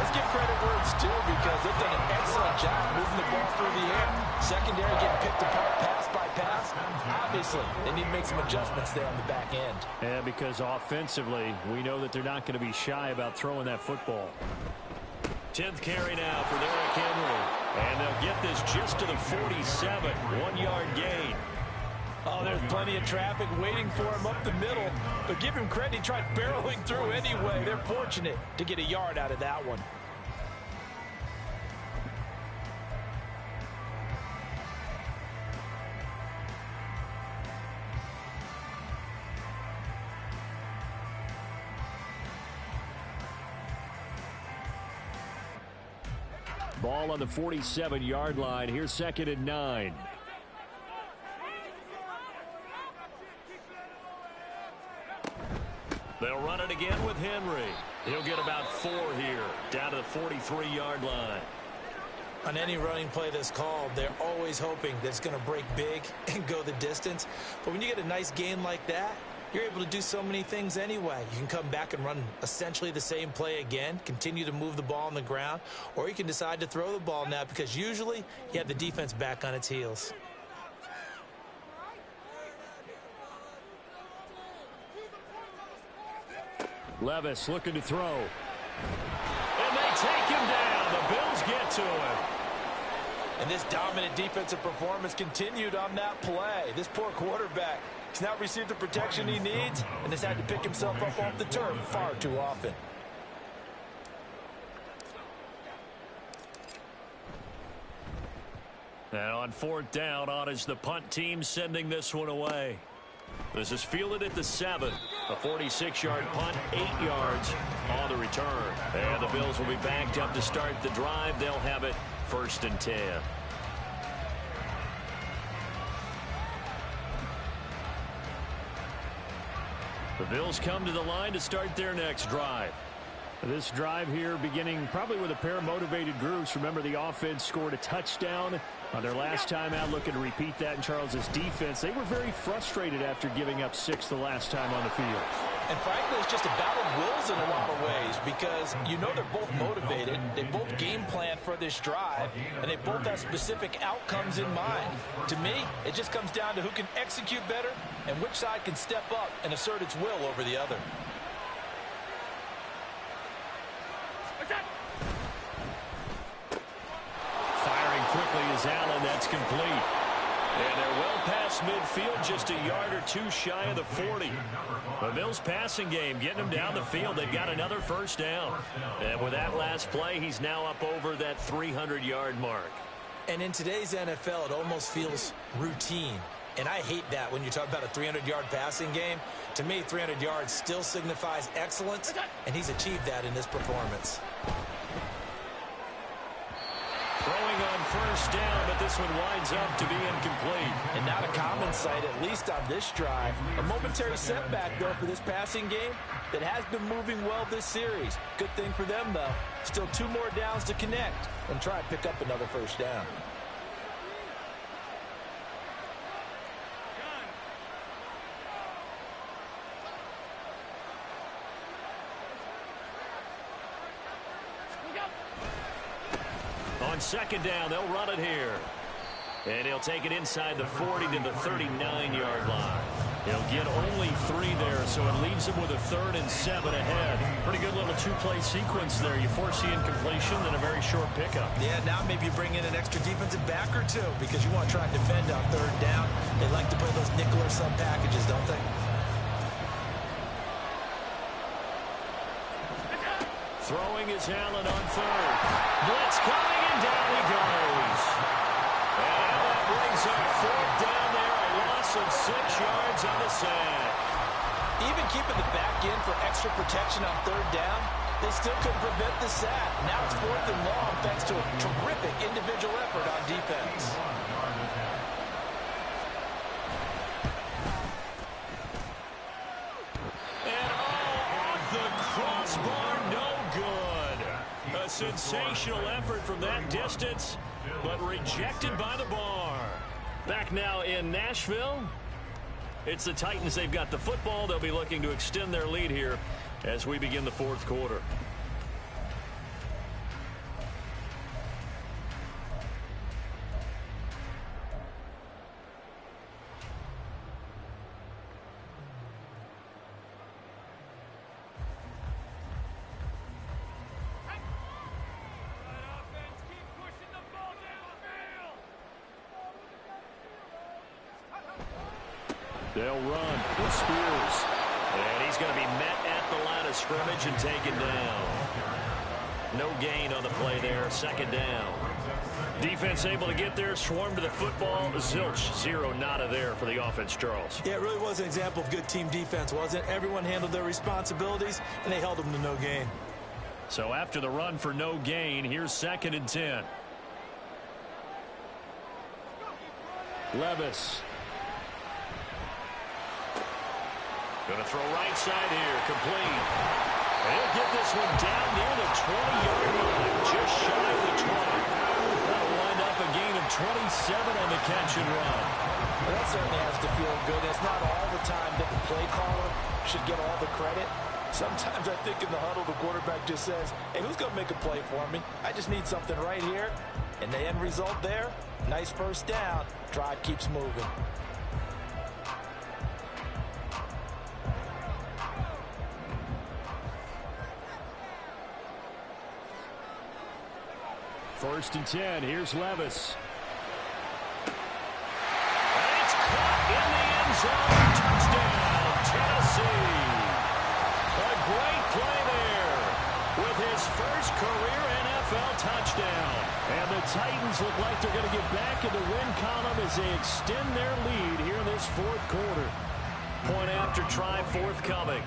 let's give credit where it's due because they've done an excellent job moving the ball through the air. Secondary getting picked apart pass by pass. Obviously, they need to make some adjustments there on the back end. Yeah, because offensively, we know that they're not going to be shy about throwing that football. 10th carry now for Derrick Henry. And they'll get this just to the 47. 1-yard gain. Oh, there's plenty of traffic waiting for him up the middle. But give him credit, he tried barreling through anyway. They're fortunate to get a yard out of that one. Ball on the 47-yard line. Here's 2nd and 9. They'll run it again with Henry. He'll get about 4 here, down to the 43-yard line. On any running play that's called, they're always hoping that it's going to break big and go the distance. But when you get a nice gain like that, you're able to do so many things anyway. You can come back and run essentially the same play again, continue to move the ball on the ground, or you can decide to throw the ball now because usually you have the defense back on its heels. Levis looking to throw. And they take him down. The Bills get to him. And this dominant defensive performance continued on that play. This poor quarterback has now received the protection he needs and has had to pick himself up off the turf far too often. And on 4th down, on is the punt team sending this one away. This is fielded at the 7. A 46-yard punt, 8 yards on the return. And the Bills will be backed up to start the drive. They'll have it 1st and 10. The Bills come to the line to start their next drive. This drive here beginning probably with a pair of motivated groups. Remember, the offense scored a touchdown on their last time out, looking to repeat that in Charles's defense. They were very frustrated after giving up 6 the last time on the field. And frankly, it's just a battle of wills in a lot of ways because you know they're both motivated. They both game plan for this drive, and they both have specific outcomes in mind. To me, it just comes down to who can execute better and which side can step up and assert its will over the other. Firing quickly is Allen. That's complete. And they're well past midfield, just a yard or 2 shy of the 40. The Bills passing game getting them down the field. They've got another 1st down. And with that last play, he's now up over that 300-yard mark. And in today's NFL, it almost feels routine. And I hate that when you talk about a 300-yard passing game. To me, 300 yards still signifies excellence, and he's achieved that in this performance. Throwing on 1st down, but this one winds up to be incomplete. And not a common sight, at least on this drive. A momentary setback, though, for this passing game that has been moving well this series. Good thing for them, though. Still 2 more downs to connect and try and pick up another 1st down. on second down. They'll run it here. And he'll take it inside the 40 to the 39-yard line. He'll get only 3 there, so it leaves him with a 3rd and 7 ahead. Pretty good little 2-play sequence there. You force the incompletion, then a very short pickup. Yeah, now maybe you bring in an extra defensive back or two because you want to try and defend on 3rd down. They like to play those nickel or sub packages, don't they? Throwing is Allen on 3rd. Blitz coming, and down he goes. And that brings up 4th down there. A loss of 6 yards on the sack. Even keeping the back in for extra protection on 3rd down, they still couldn't prevent the sack. Now it's 4th and long thanks to a terrific individual effort on defense. And off the crossbar, no good. A sensational effort from that distance, but rejected by the bar. Back now in Nashville. It's the Titans. They've got the football. They'll be looking to extend their lead here as we begin the 4th quarter. They'll run with Spears. And he's going to be met at the line of scrimmage and taken down. No gain on the play there. 2nd down. Defense able to get there, swarm to the football. Zilch, 0 nada there for the offense, Charles. Yeah, it really was an example of good team defense, wasn't it? Everyone handled their responsibilities, and they held them to no gain. So after the run for no gain, here's 2nd and 10. Levis. Going to throw right side here, complete. And he'll get this one down near the 20-yard line, just shy of the 20. That'll wind up a gain of 27 on the catch and run. Well, that certainly has to feel good. It's not all the time that the play caller should get all the credit. Sometimes I think in the huddle, the quarterback just says, hey, who's going to make a play for me? I just need something right here. And the end result there, nice 1st down. Drive keeps moving. First and 10. Here's Levis. And it's caught in the end zone. Touchdown, Tennessee. A great play there with his first career NFL touchdown. And the Titans look like they're going to get back in the win column as they extend their lead here in this 4th quarter. Point after try forthcoming.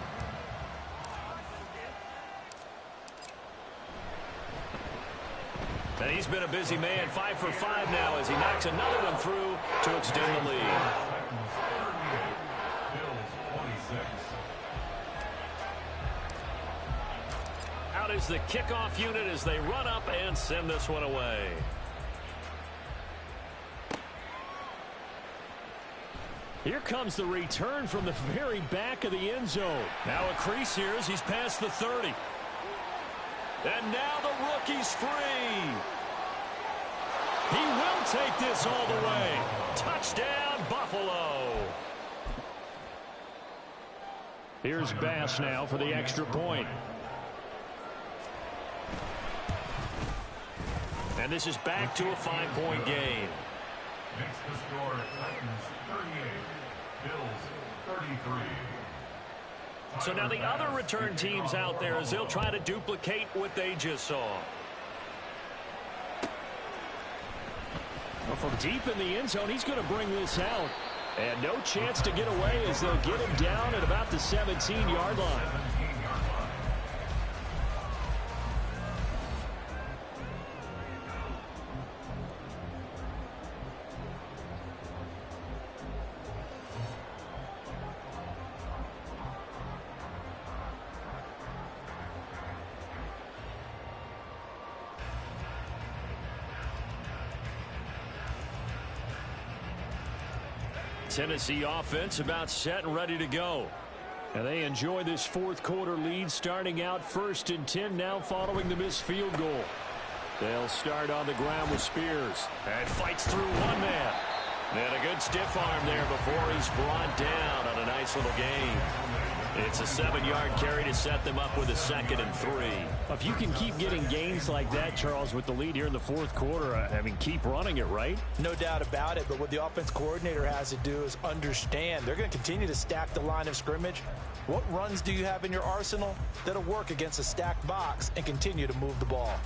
And he's been a busy man, 5 for 5 now as he knocks another one through to extend the lead. Out is the kickoff unit as they run up and send this one away. Here comes the return from the very back of the end zone. Now a crease here as he's past the 30. And now the rookie's free. He will take this all the way. Touchdown, Buffalo. Here's Bass now for the extra point. And this is back to a 5-point game. Makes the score Titans 38, Bills 33. So now the other return teams out there as they'll try to duplicate what they just saw. Well, from deep in the end zone, he's going to bring this out. And no chance to get away as they'll get him down at about the 17-yard line. Tennessee offense about set and ready to go. And they enjoy this 4th quarter lead starting out 1st and 10 now following the missed field goal. They'll start on the ground with Spears. And fights through one man. And a good stiff arm there before he's brought down on a nice little gain. It's a 7-yard carry to set them up with a 2nd and 3. If you can keep getting gains like that, Charles, with the lead here in the 4th quarter, I mean, keep running it, right? No doubt about it, but what the offense coordinator has to do is understand they're going to continue to stack the line of scrimmage. What runs do you have in your arsenal that'll work against a stacked box and continue to move the ball?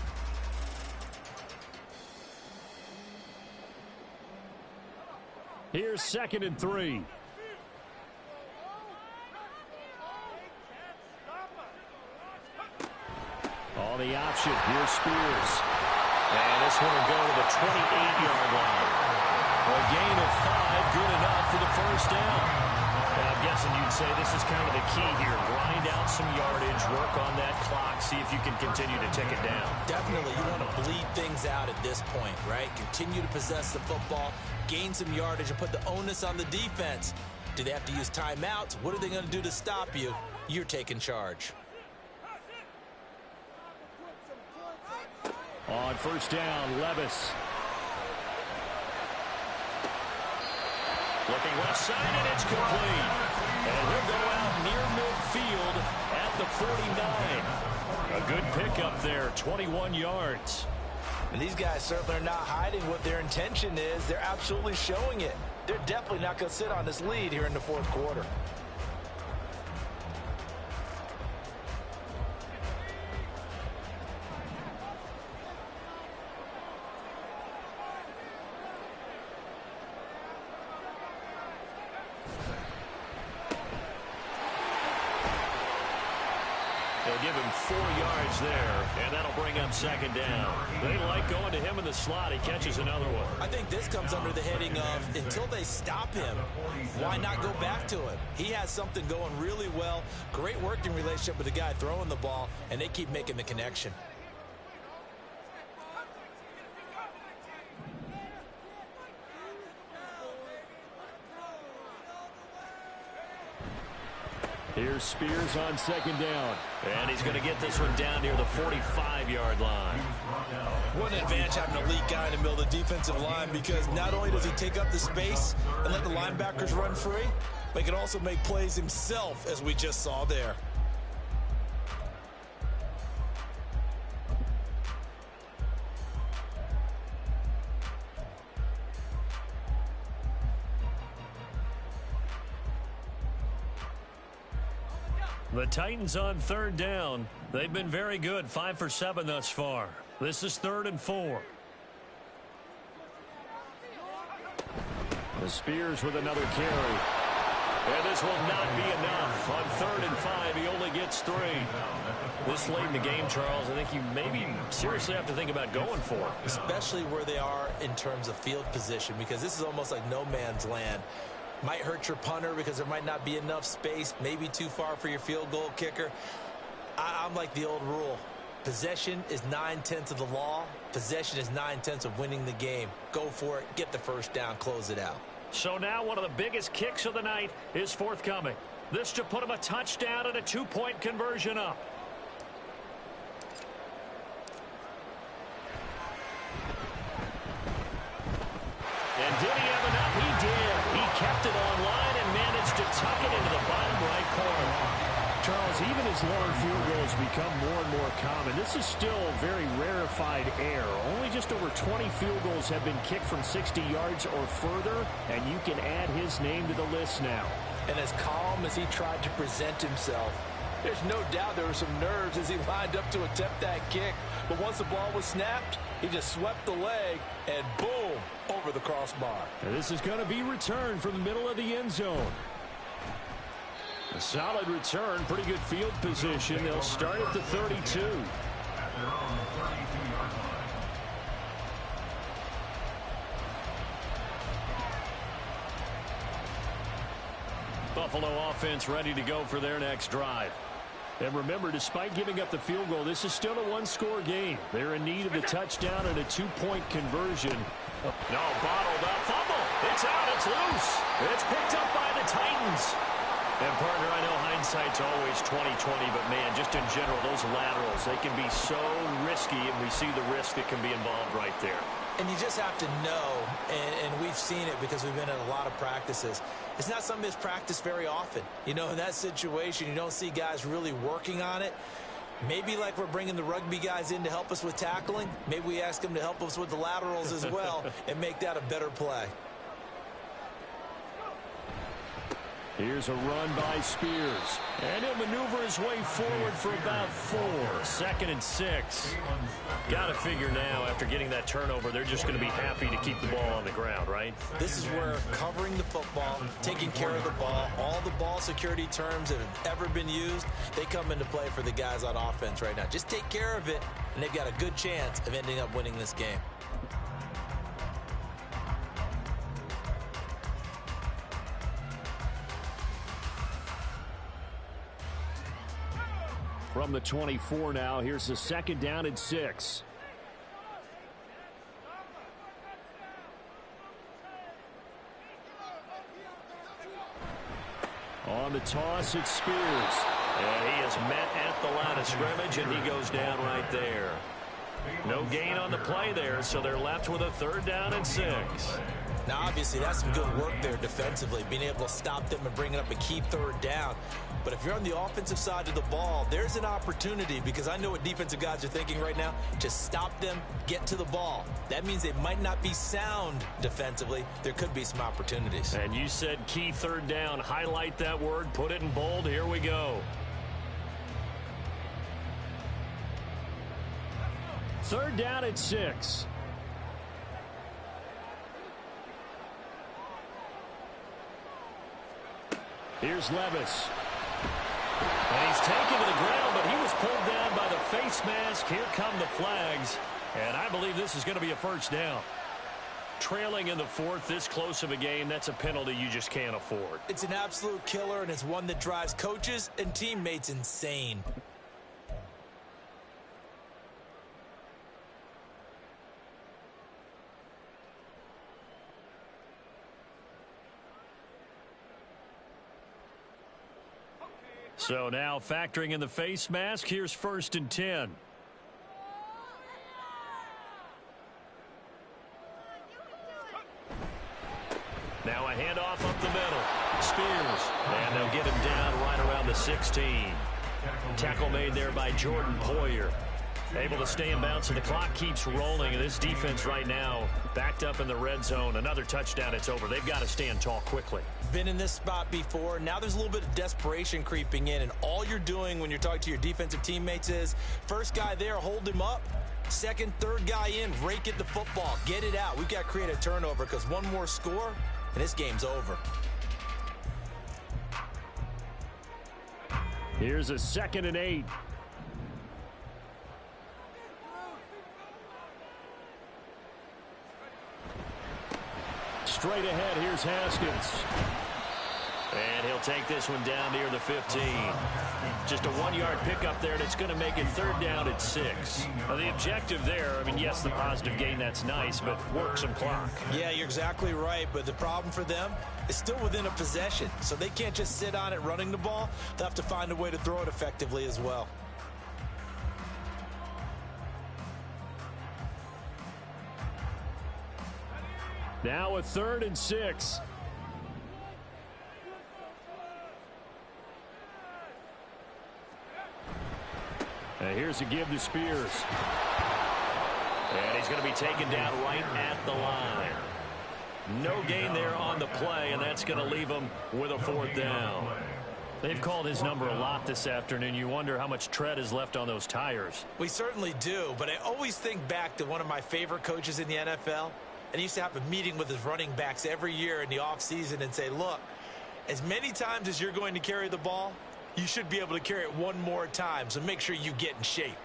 Here's 2nd and 3. On the option, here's Spears. And this one will go to the 28-yard line. A gain of 5, good enough for the first down. I'm guessing you'd say this is kind of the key here. Grind out some yardage, work on that clock, see if you can continue to tick it down. Definitely, you want to bleed things out at this point, right? Continue to possess the football, gain some yardage, and put the onus on the defense. Do they have to use timeouts? What are they going to do to stop you? You're taking charge. On first down, Levis. Looking left side, and it's complete. And he'll go out near midfield at the 49. A good pickup there, 21 yards. And these guys certainly are not hiding what their intention is. They're absolutely showing it. They're definitely not going to sit on this lead here in the 4th quarter. They'll give him 4 yards there, and that'll bring up 2nd down. They like going to him in the slot. He catches another one. I think this comes under the heading of until they stop him, why not go back to him? He has something going really well, great working relationship with the guy throwing the ball, and they keep making the connection. Here's Spears on 2nd down. And he's going to get this one down near the 45-yard line. What an advantage having a elite guy in the middle of the defensive line, because not only does he take up the space and let the linebackers run free, but he can also make plays himself, as we just saw there. The Titans on 3rd down. They've been very good, 5 for 7 thus far. This is 3rd and 4. The Spears with another carry. And this will not be enough. On 3rd and 5, he only gets 3. This late in the game, Charles, I think you maybe seriously have to think about going for it. Especially where they are in terms of field position, because this is almost like no man's land. Might hurt your punter because there might not be enough space, maybe too far for your field goal kicker. I'm like the old rule. Possession is 9/10 of the law. Possession is 9/10 of winning the game. Go for it, get the first down, close it out. So now one of the biggest kicks of the night is forthcoming. This to put him a touchdown and a 2-point conversion up. And did he have enough? He did. He kept it online and managed to tuck it into the bottom right corner. Charles, even as long field goals become more and more common, this is still very rarefied air. Only just over 20 field goals have been kicked from 60 yards or further, and you can add his name to the list now. And as calm as he tried to present himself, there's no doubt there were some nerves as he lined up to attempt that kick. But once the ball was snapped, he just swept the leg and boom, over the crossbar. And this is going to be returned from the middle of the end zone. A solid return, pretty good field position. They'll start at the 32. Buffalo offense ready to go for their next drive. And remember, despite giving up the field goal, this is still a one-score game. They're in need of a touchdown and a 2-point conversion. No, bottled up. Fumble. It's out. It's loose. It's picked up by the Titans. And, partner, I know hindsight's always 20/20, but, man, just in general, those laterals, they can be so risky, and we see the risk that can be involved right there. And you just have to know, and we've seen it because we've been at a lot of practices, it's not something that's practiced very often. You know, in that situation, you don't see guys really working on it. Maybe like we're bringing the rugby guys in to help us with tackling, maybe we ask them to help us with the laterals as well and make that a better play. Here's a run by Spears. And he'll maneuver his way forward for about 4. 2nd and 6. Got to figure now, after getting that turnover, they're just going to be happy to keep the ball on the ground, right? This is where covering the football, taking care of the ball, all the ball security terms that have ever been used, they come into play for the guys on offense right now. Just take care of it, and they've got a good chance of ending up winning this game. From the 24 now, here's the 2nd down and 6. On the toss, it's Spears. And he is met at the line of scrimmage, and he goes down right there. No gain on the play there, so they're left with a 3rd down and 6. Now, obviously, that's some good work there defensively, being able to stop them and bring up a key 3rd down. But if you're on the offensive side of the ball, there's an opportunity, because I know what defensive guys are thinking right now. Just stop them, get to the ball. That means they might not be sound defensively. There could be some opportunities. And you said key 3rd down. Highlight that word, put it in bold. Here we go. 3rd down at 6. Here's Levis. And he's taken to the ground, but he was pulled down by the face mask. Here come the flags. And I believe this is going to be a 1st down. Trailing in the 4th, this close of a game, that's a penalty you just can't afford. It's an absolute killer, and it's one that drives coaches and teammates insane. So now factoring in the face mask, here's 1st and 10. Now a handoff up the middle. Spears. And they'll get him down right around the 16. Tackle made there by Jordan Poyer. Able to stay in bounds, and the clock keeps rolling. And this defense right now backed up in the red zone. Another touchdown, it's over. They've got to stand tall quickly. Been in this spot before. Now there's a little bit of desperation creeping in, and all you're doing when you're talking to your defensive teammates is, first guy there, hold him up. 2nd, 3rd guy in, rake at the football. Get it out. We've got to create a turnover, because one more score, and this game's over. Here's a 2nd and 8. Straight ahead, here's Haskins. And he'll take this one down near the 15. Just a 1-yard pickup there, and it's going to make it 3rd down at 6. Now, the objective there, I mean, yes, the positive gain, that's nice, but work some clock. Yeah, you're exactly right, but the problem for them is still within a possession, so they can't just sit on it running the ball. They'll have to find a way to throw it effectively as well. Now a 3rd and 6. And here's a give to Spears. And he's going to be taken down right at the line. No gain there on the play, and that's going to leave him with a 4th down. They've called his number a lot this afternoon. You wonder how much tread is left on those tires. We certainly do, but I always think back to one of my favorite coaches in the NFL. And he used to have a meeting with his running backs every year in the offseason and say, look, as many times as you're going to carry the ball, you should be able to carry it one more time, so make sure you get in shape.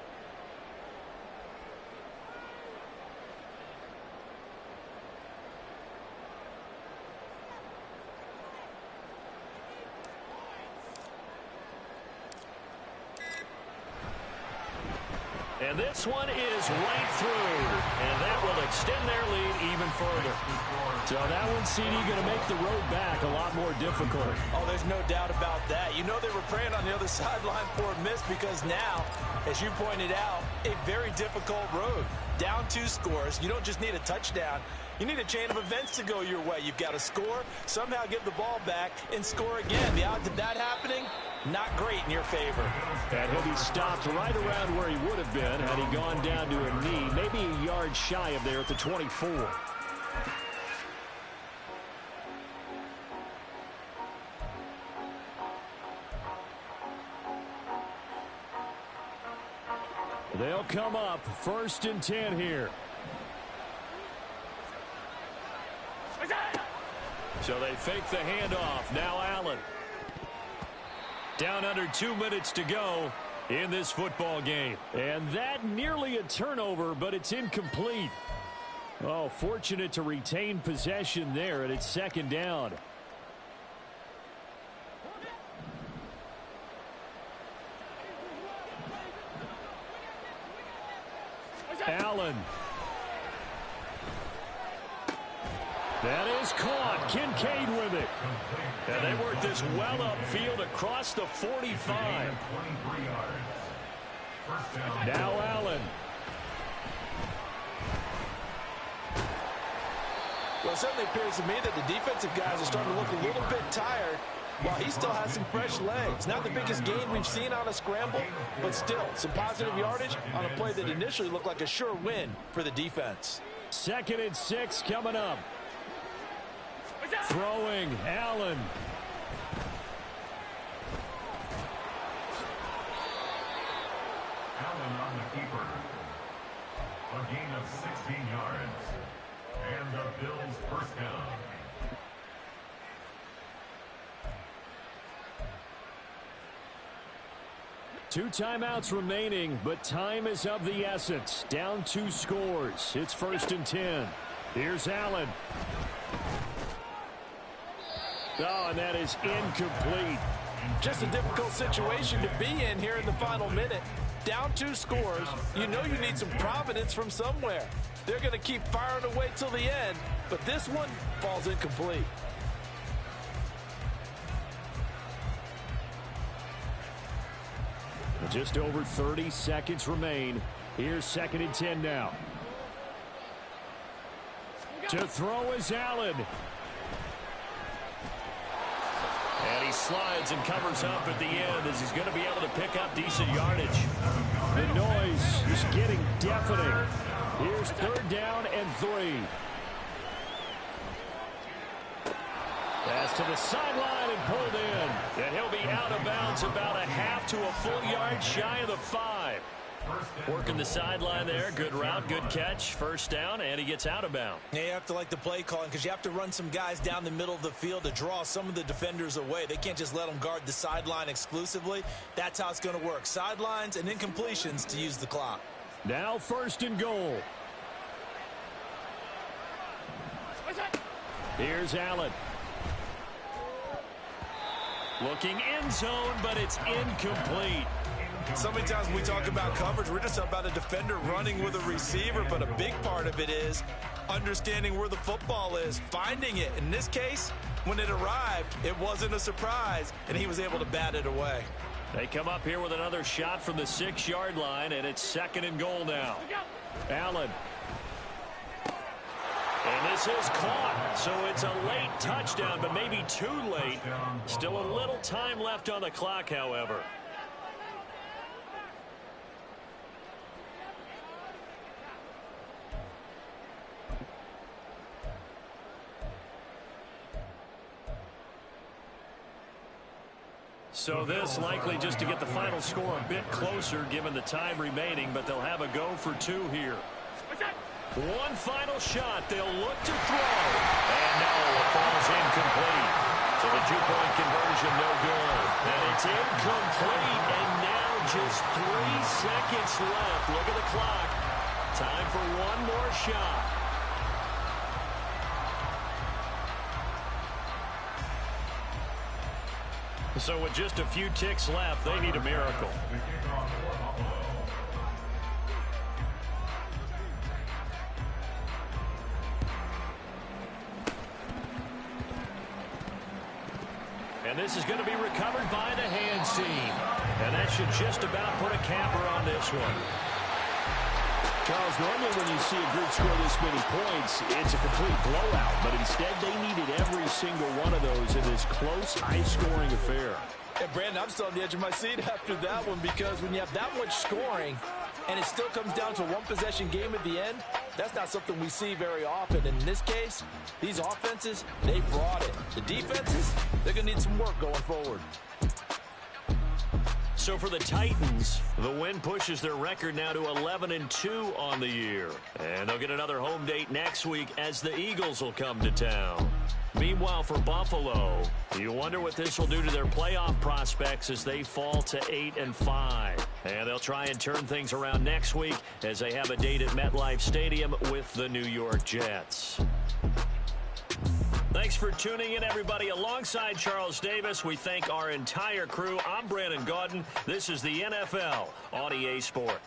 And this one is right through. And that will extend their lead even further. So that one, CD, going to make the road back a lot more difficult. Oh, there's no doubt about that. You know they were praying on the other sideline for a miss because now, as you pointed out, a very difficult road. Down 2 scores. You don't just need a touchdown. You need a chain of events to go your way. You've got to score, somehow give the ball back, and score again. The odds of that happening, not great in your favor. And he'll be stopped right around where he would have been had he gone down to a knee, maybe a yard shy of there at the 24. They'll come up 1st and 10 here. So they fake the handoff. Now Allen. Down under 2 minutes to go in this football game. And that nearly a turnover, but it's incomplete. Oh, fortunate to retain possession there, and it's 2nd down. Allen. That is caught. Kincaid with it. And they work this well upfield across the 45. Now Allen. Well, it certainly appears to me that the defensive guys are starting to look a little bit tired while he still has some fresh legs. Not the biggest gain we've seen on a scramble, but still some positive yardage on a play that initially looked like a sure win for the defense. 2nd and 6 coming up. Throwing, Allen. Allen on the keeper. A gain of 16 yards. And the Bills' first down. Two timeouts remaining, but time is of the essence. Down 2 scores. It's 1st and 10. Here's Allen. Oh, and that is incomplete. Just a difficult situation to be in here in the final minute. Down 2 scores. You know you need some providence from somewhere. They're going to keep firing away till the end, but this one falls incomplete. Just over 30 seconds remain. Here's 2nd and 10 now. To throw is Allen. And he slides and covers up at the end as he's going to be able to pick up decent yardage. The noise is getting deafening. Here's 3rd down and 3. Pass to the sideline and pulled in. And he'll be out of bounds about a half to a full yard shy of the 5. Working the sideline there. Good route, good catch. 1st down, and he gets out of bounds. Yeah, you have to like the play calling because you have to run some guys down the middle of the field to draw some of the defenders away. They can't just let them guard the sideline exclusively. That's how it's going to work. Sidelines and incompletions to use the clock. Now 1st and goal. Here's Allen. Looking end zone, but it's incomplete. So many times when we talk about coverage, we're just about a defender running with a receiver, but a big part of it is understanding where the football is, finding it. In this case, when it arrived, it wasn't a surprise, and he was able to bat it away. They come up here with another shot from the 6-yard line, and it's 2nd and goal now. Allen. And this is caught, so it's a late touchdown, but maybe too late. Still a little time left on the clock, however. So this likely just to get the final score a bit closer given the time remaining, but they'll have a go for 2 here. One final shot. They'll look to throw. And no, it falls incomplete. So the 2-point conversion no good. And it's incomplete. And now just 3 seconds left. Look at the clock. Time for one more shot. So with just a few ticks left, they need a miracle. And this is going to be recovered by the hands team. And that should just about put a capper on this one. Charles, normally when you see a group score this many points, it's a complete blowout. But instead, they needed every single one of those in this close, high-scoring affair. And Brandon, I'm still on the edge of my seat after that one, because when you have that much scoring and it still comes down to one possession game at the end, that's not something we see very often. And in this case, these offenses, they brought it. The defenses, they're going to need some work going forward. So for the Titans, the win pushes their record now to 11-2 on the year. And they'll get another home date next week as the Eagles will come to town. Meanwhile, for Buffalo, you wonder what this will do to their playoff prospects as they fall to 8-5. And they'll try and turn things around next week as they have a date at MetLife Stadium with the New York Jets. Thanks for tuning in, everybody. Alongside Charles Davis, we thank our entire crew. I'm Brandon Gaudin. This is the NFL on EA Sports.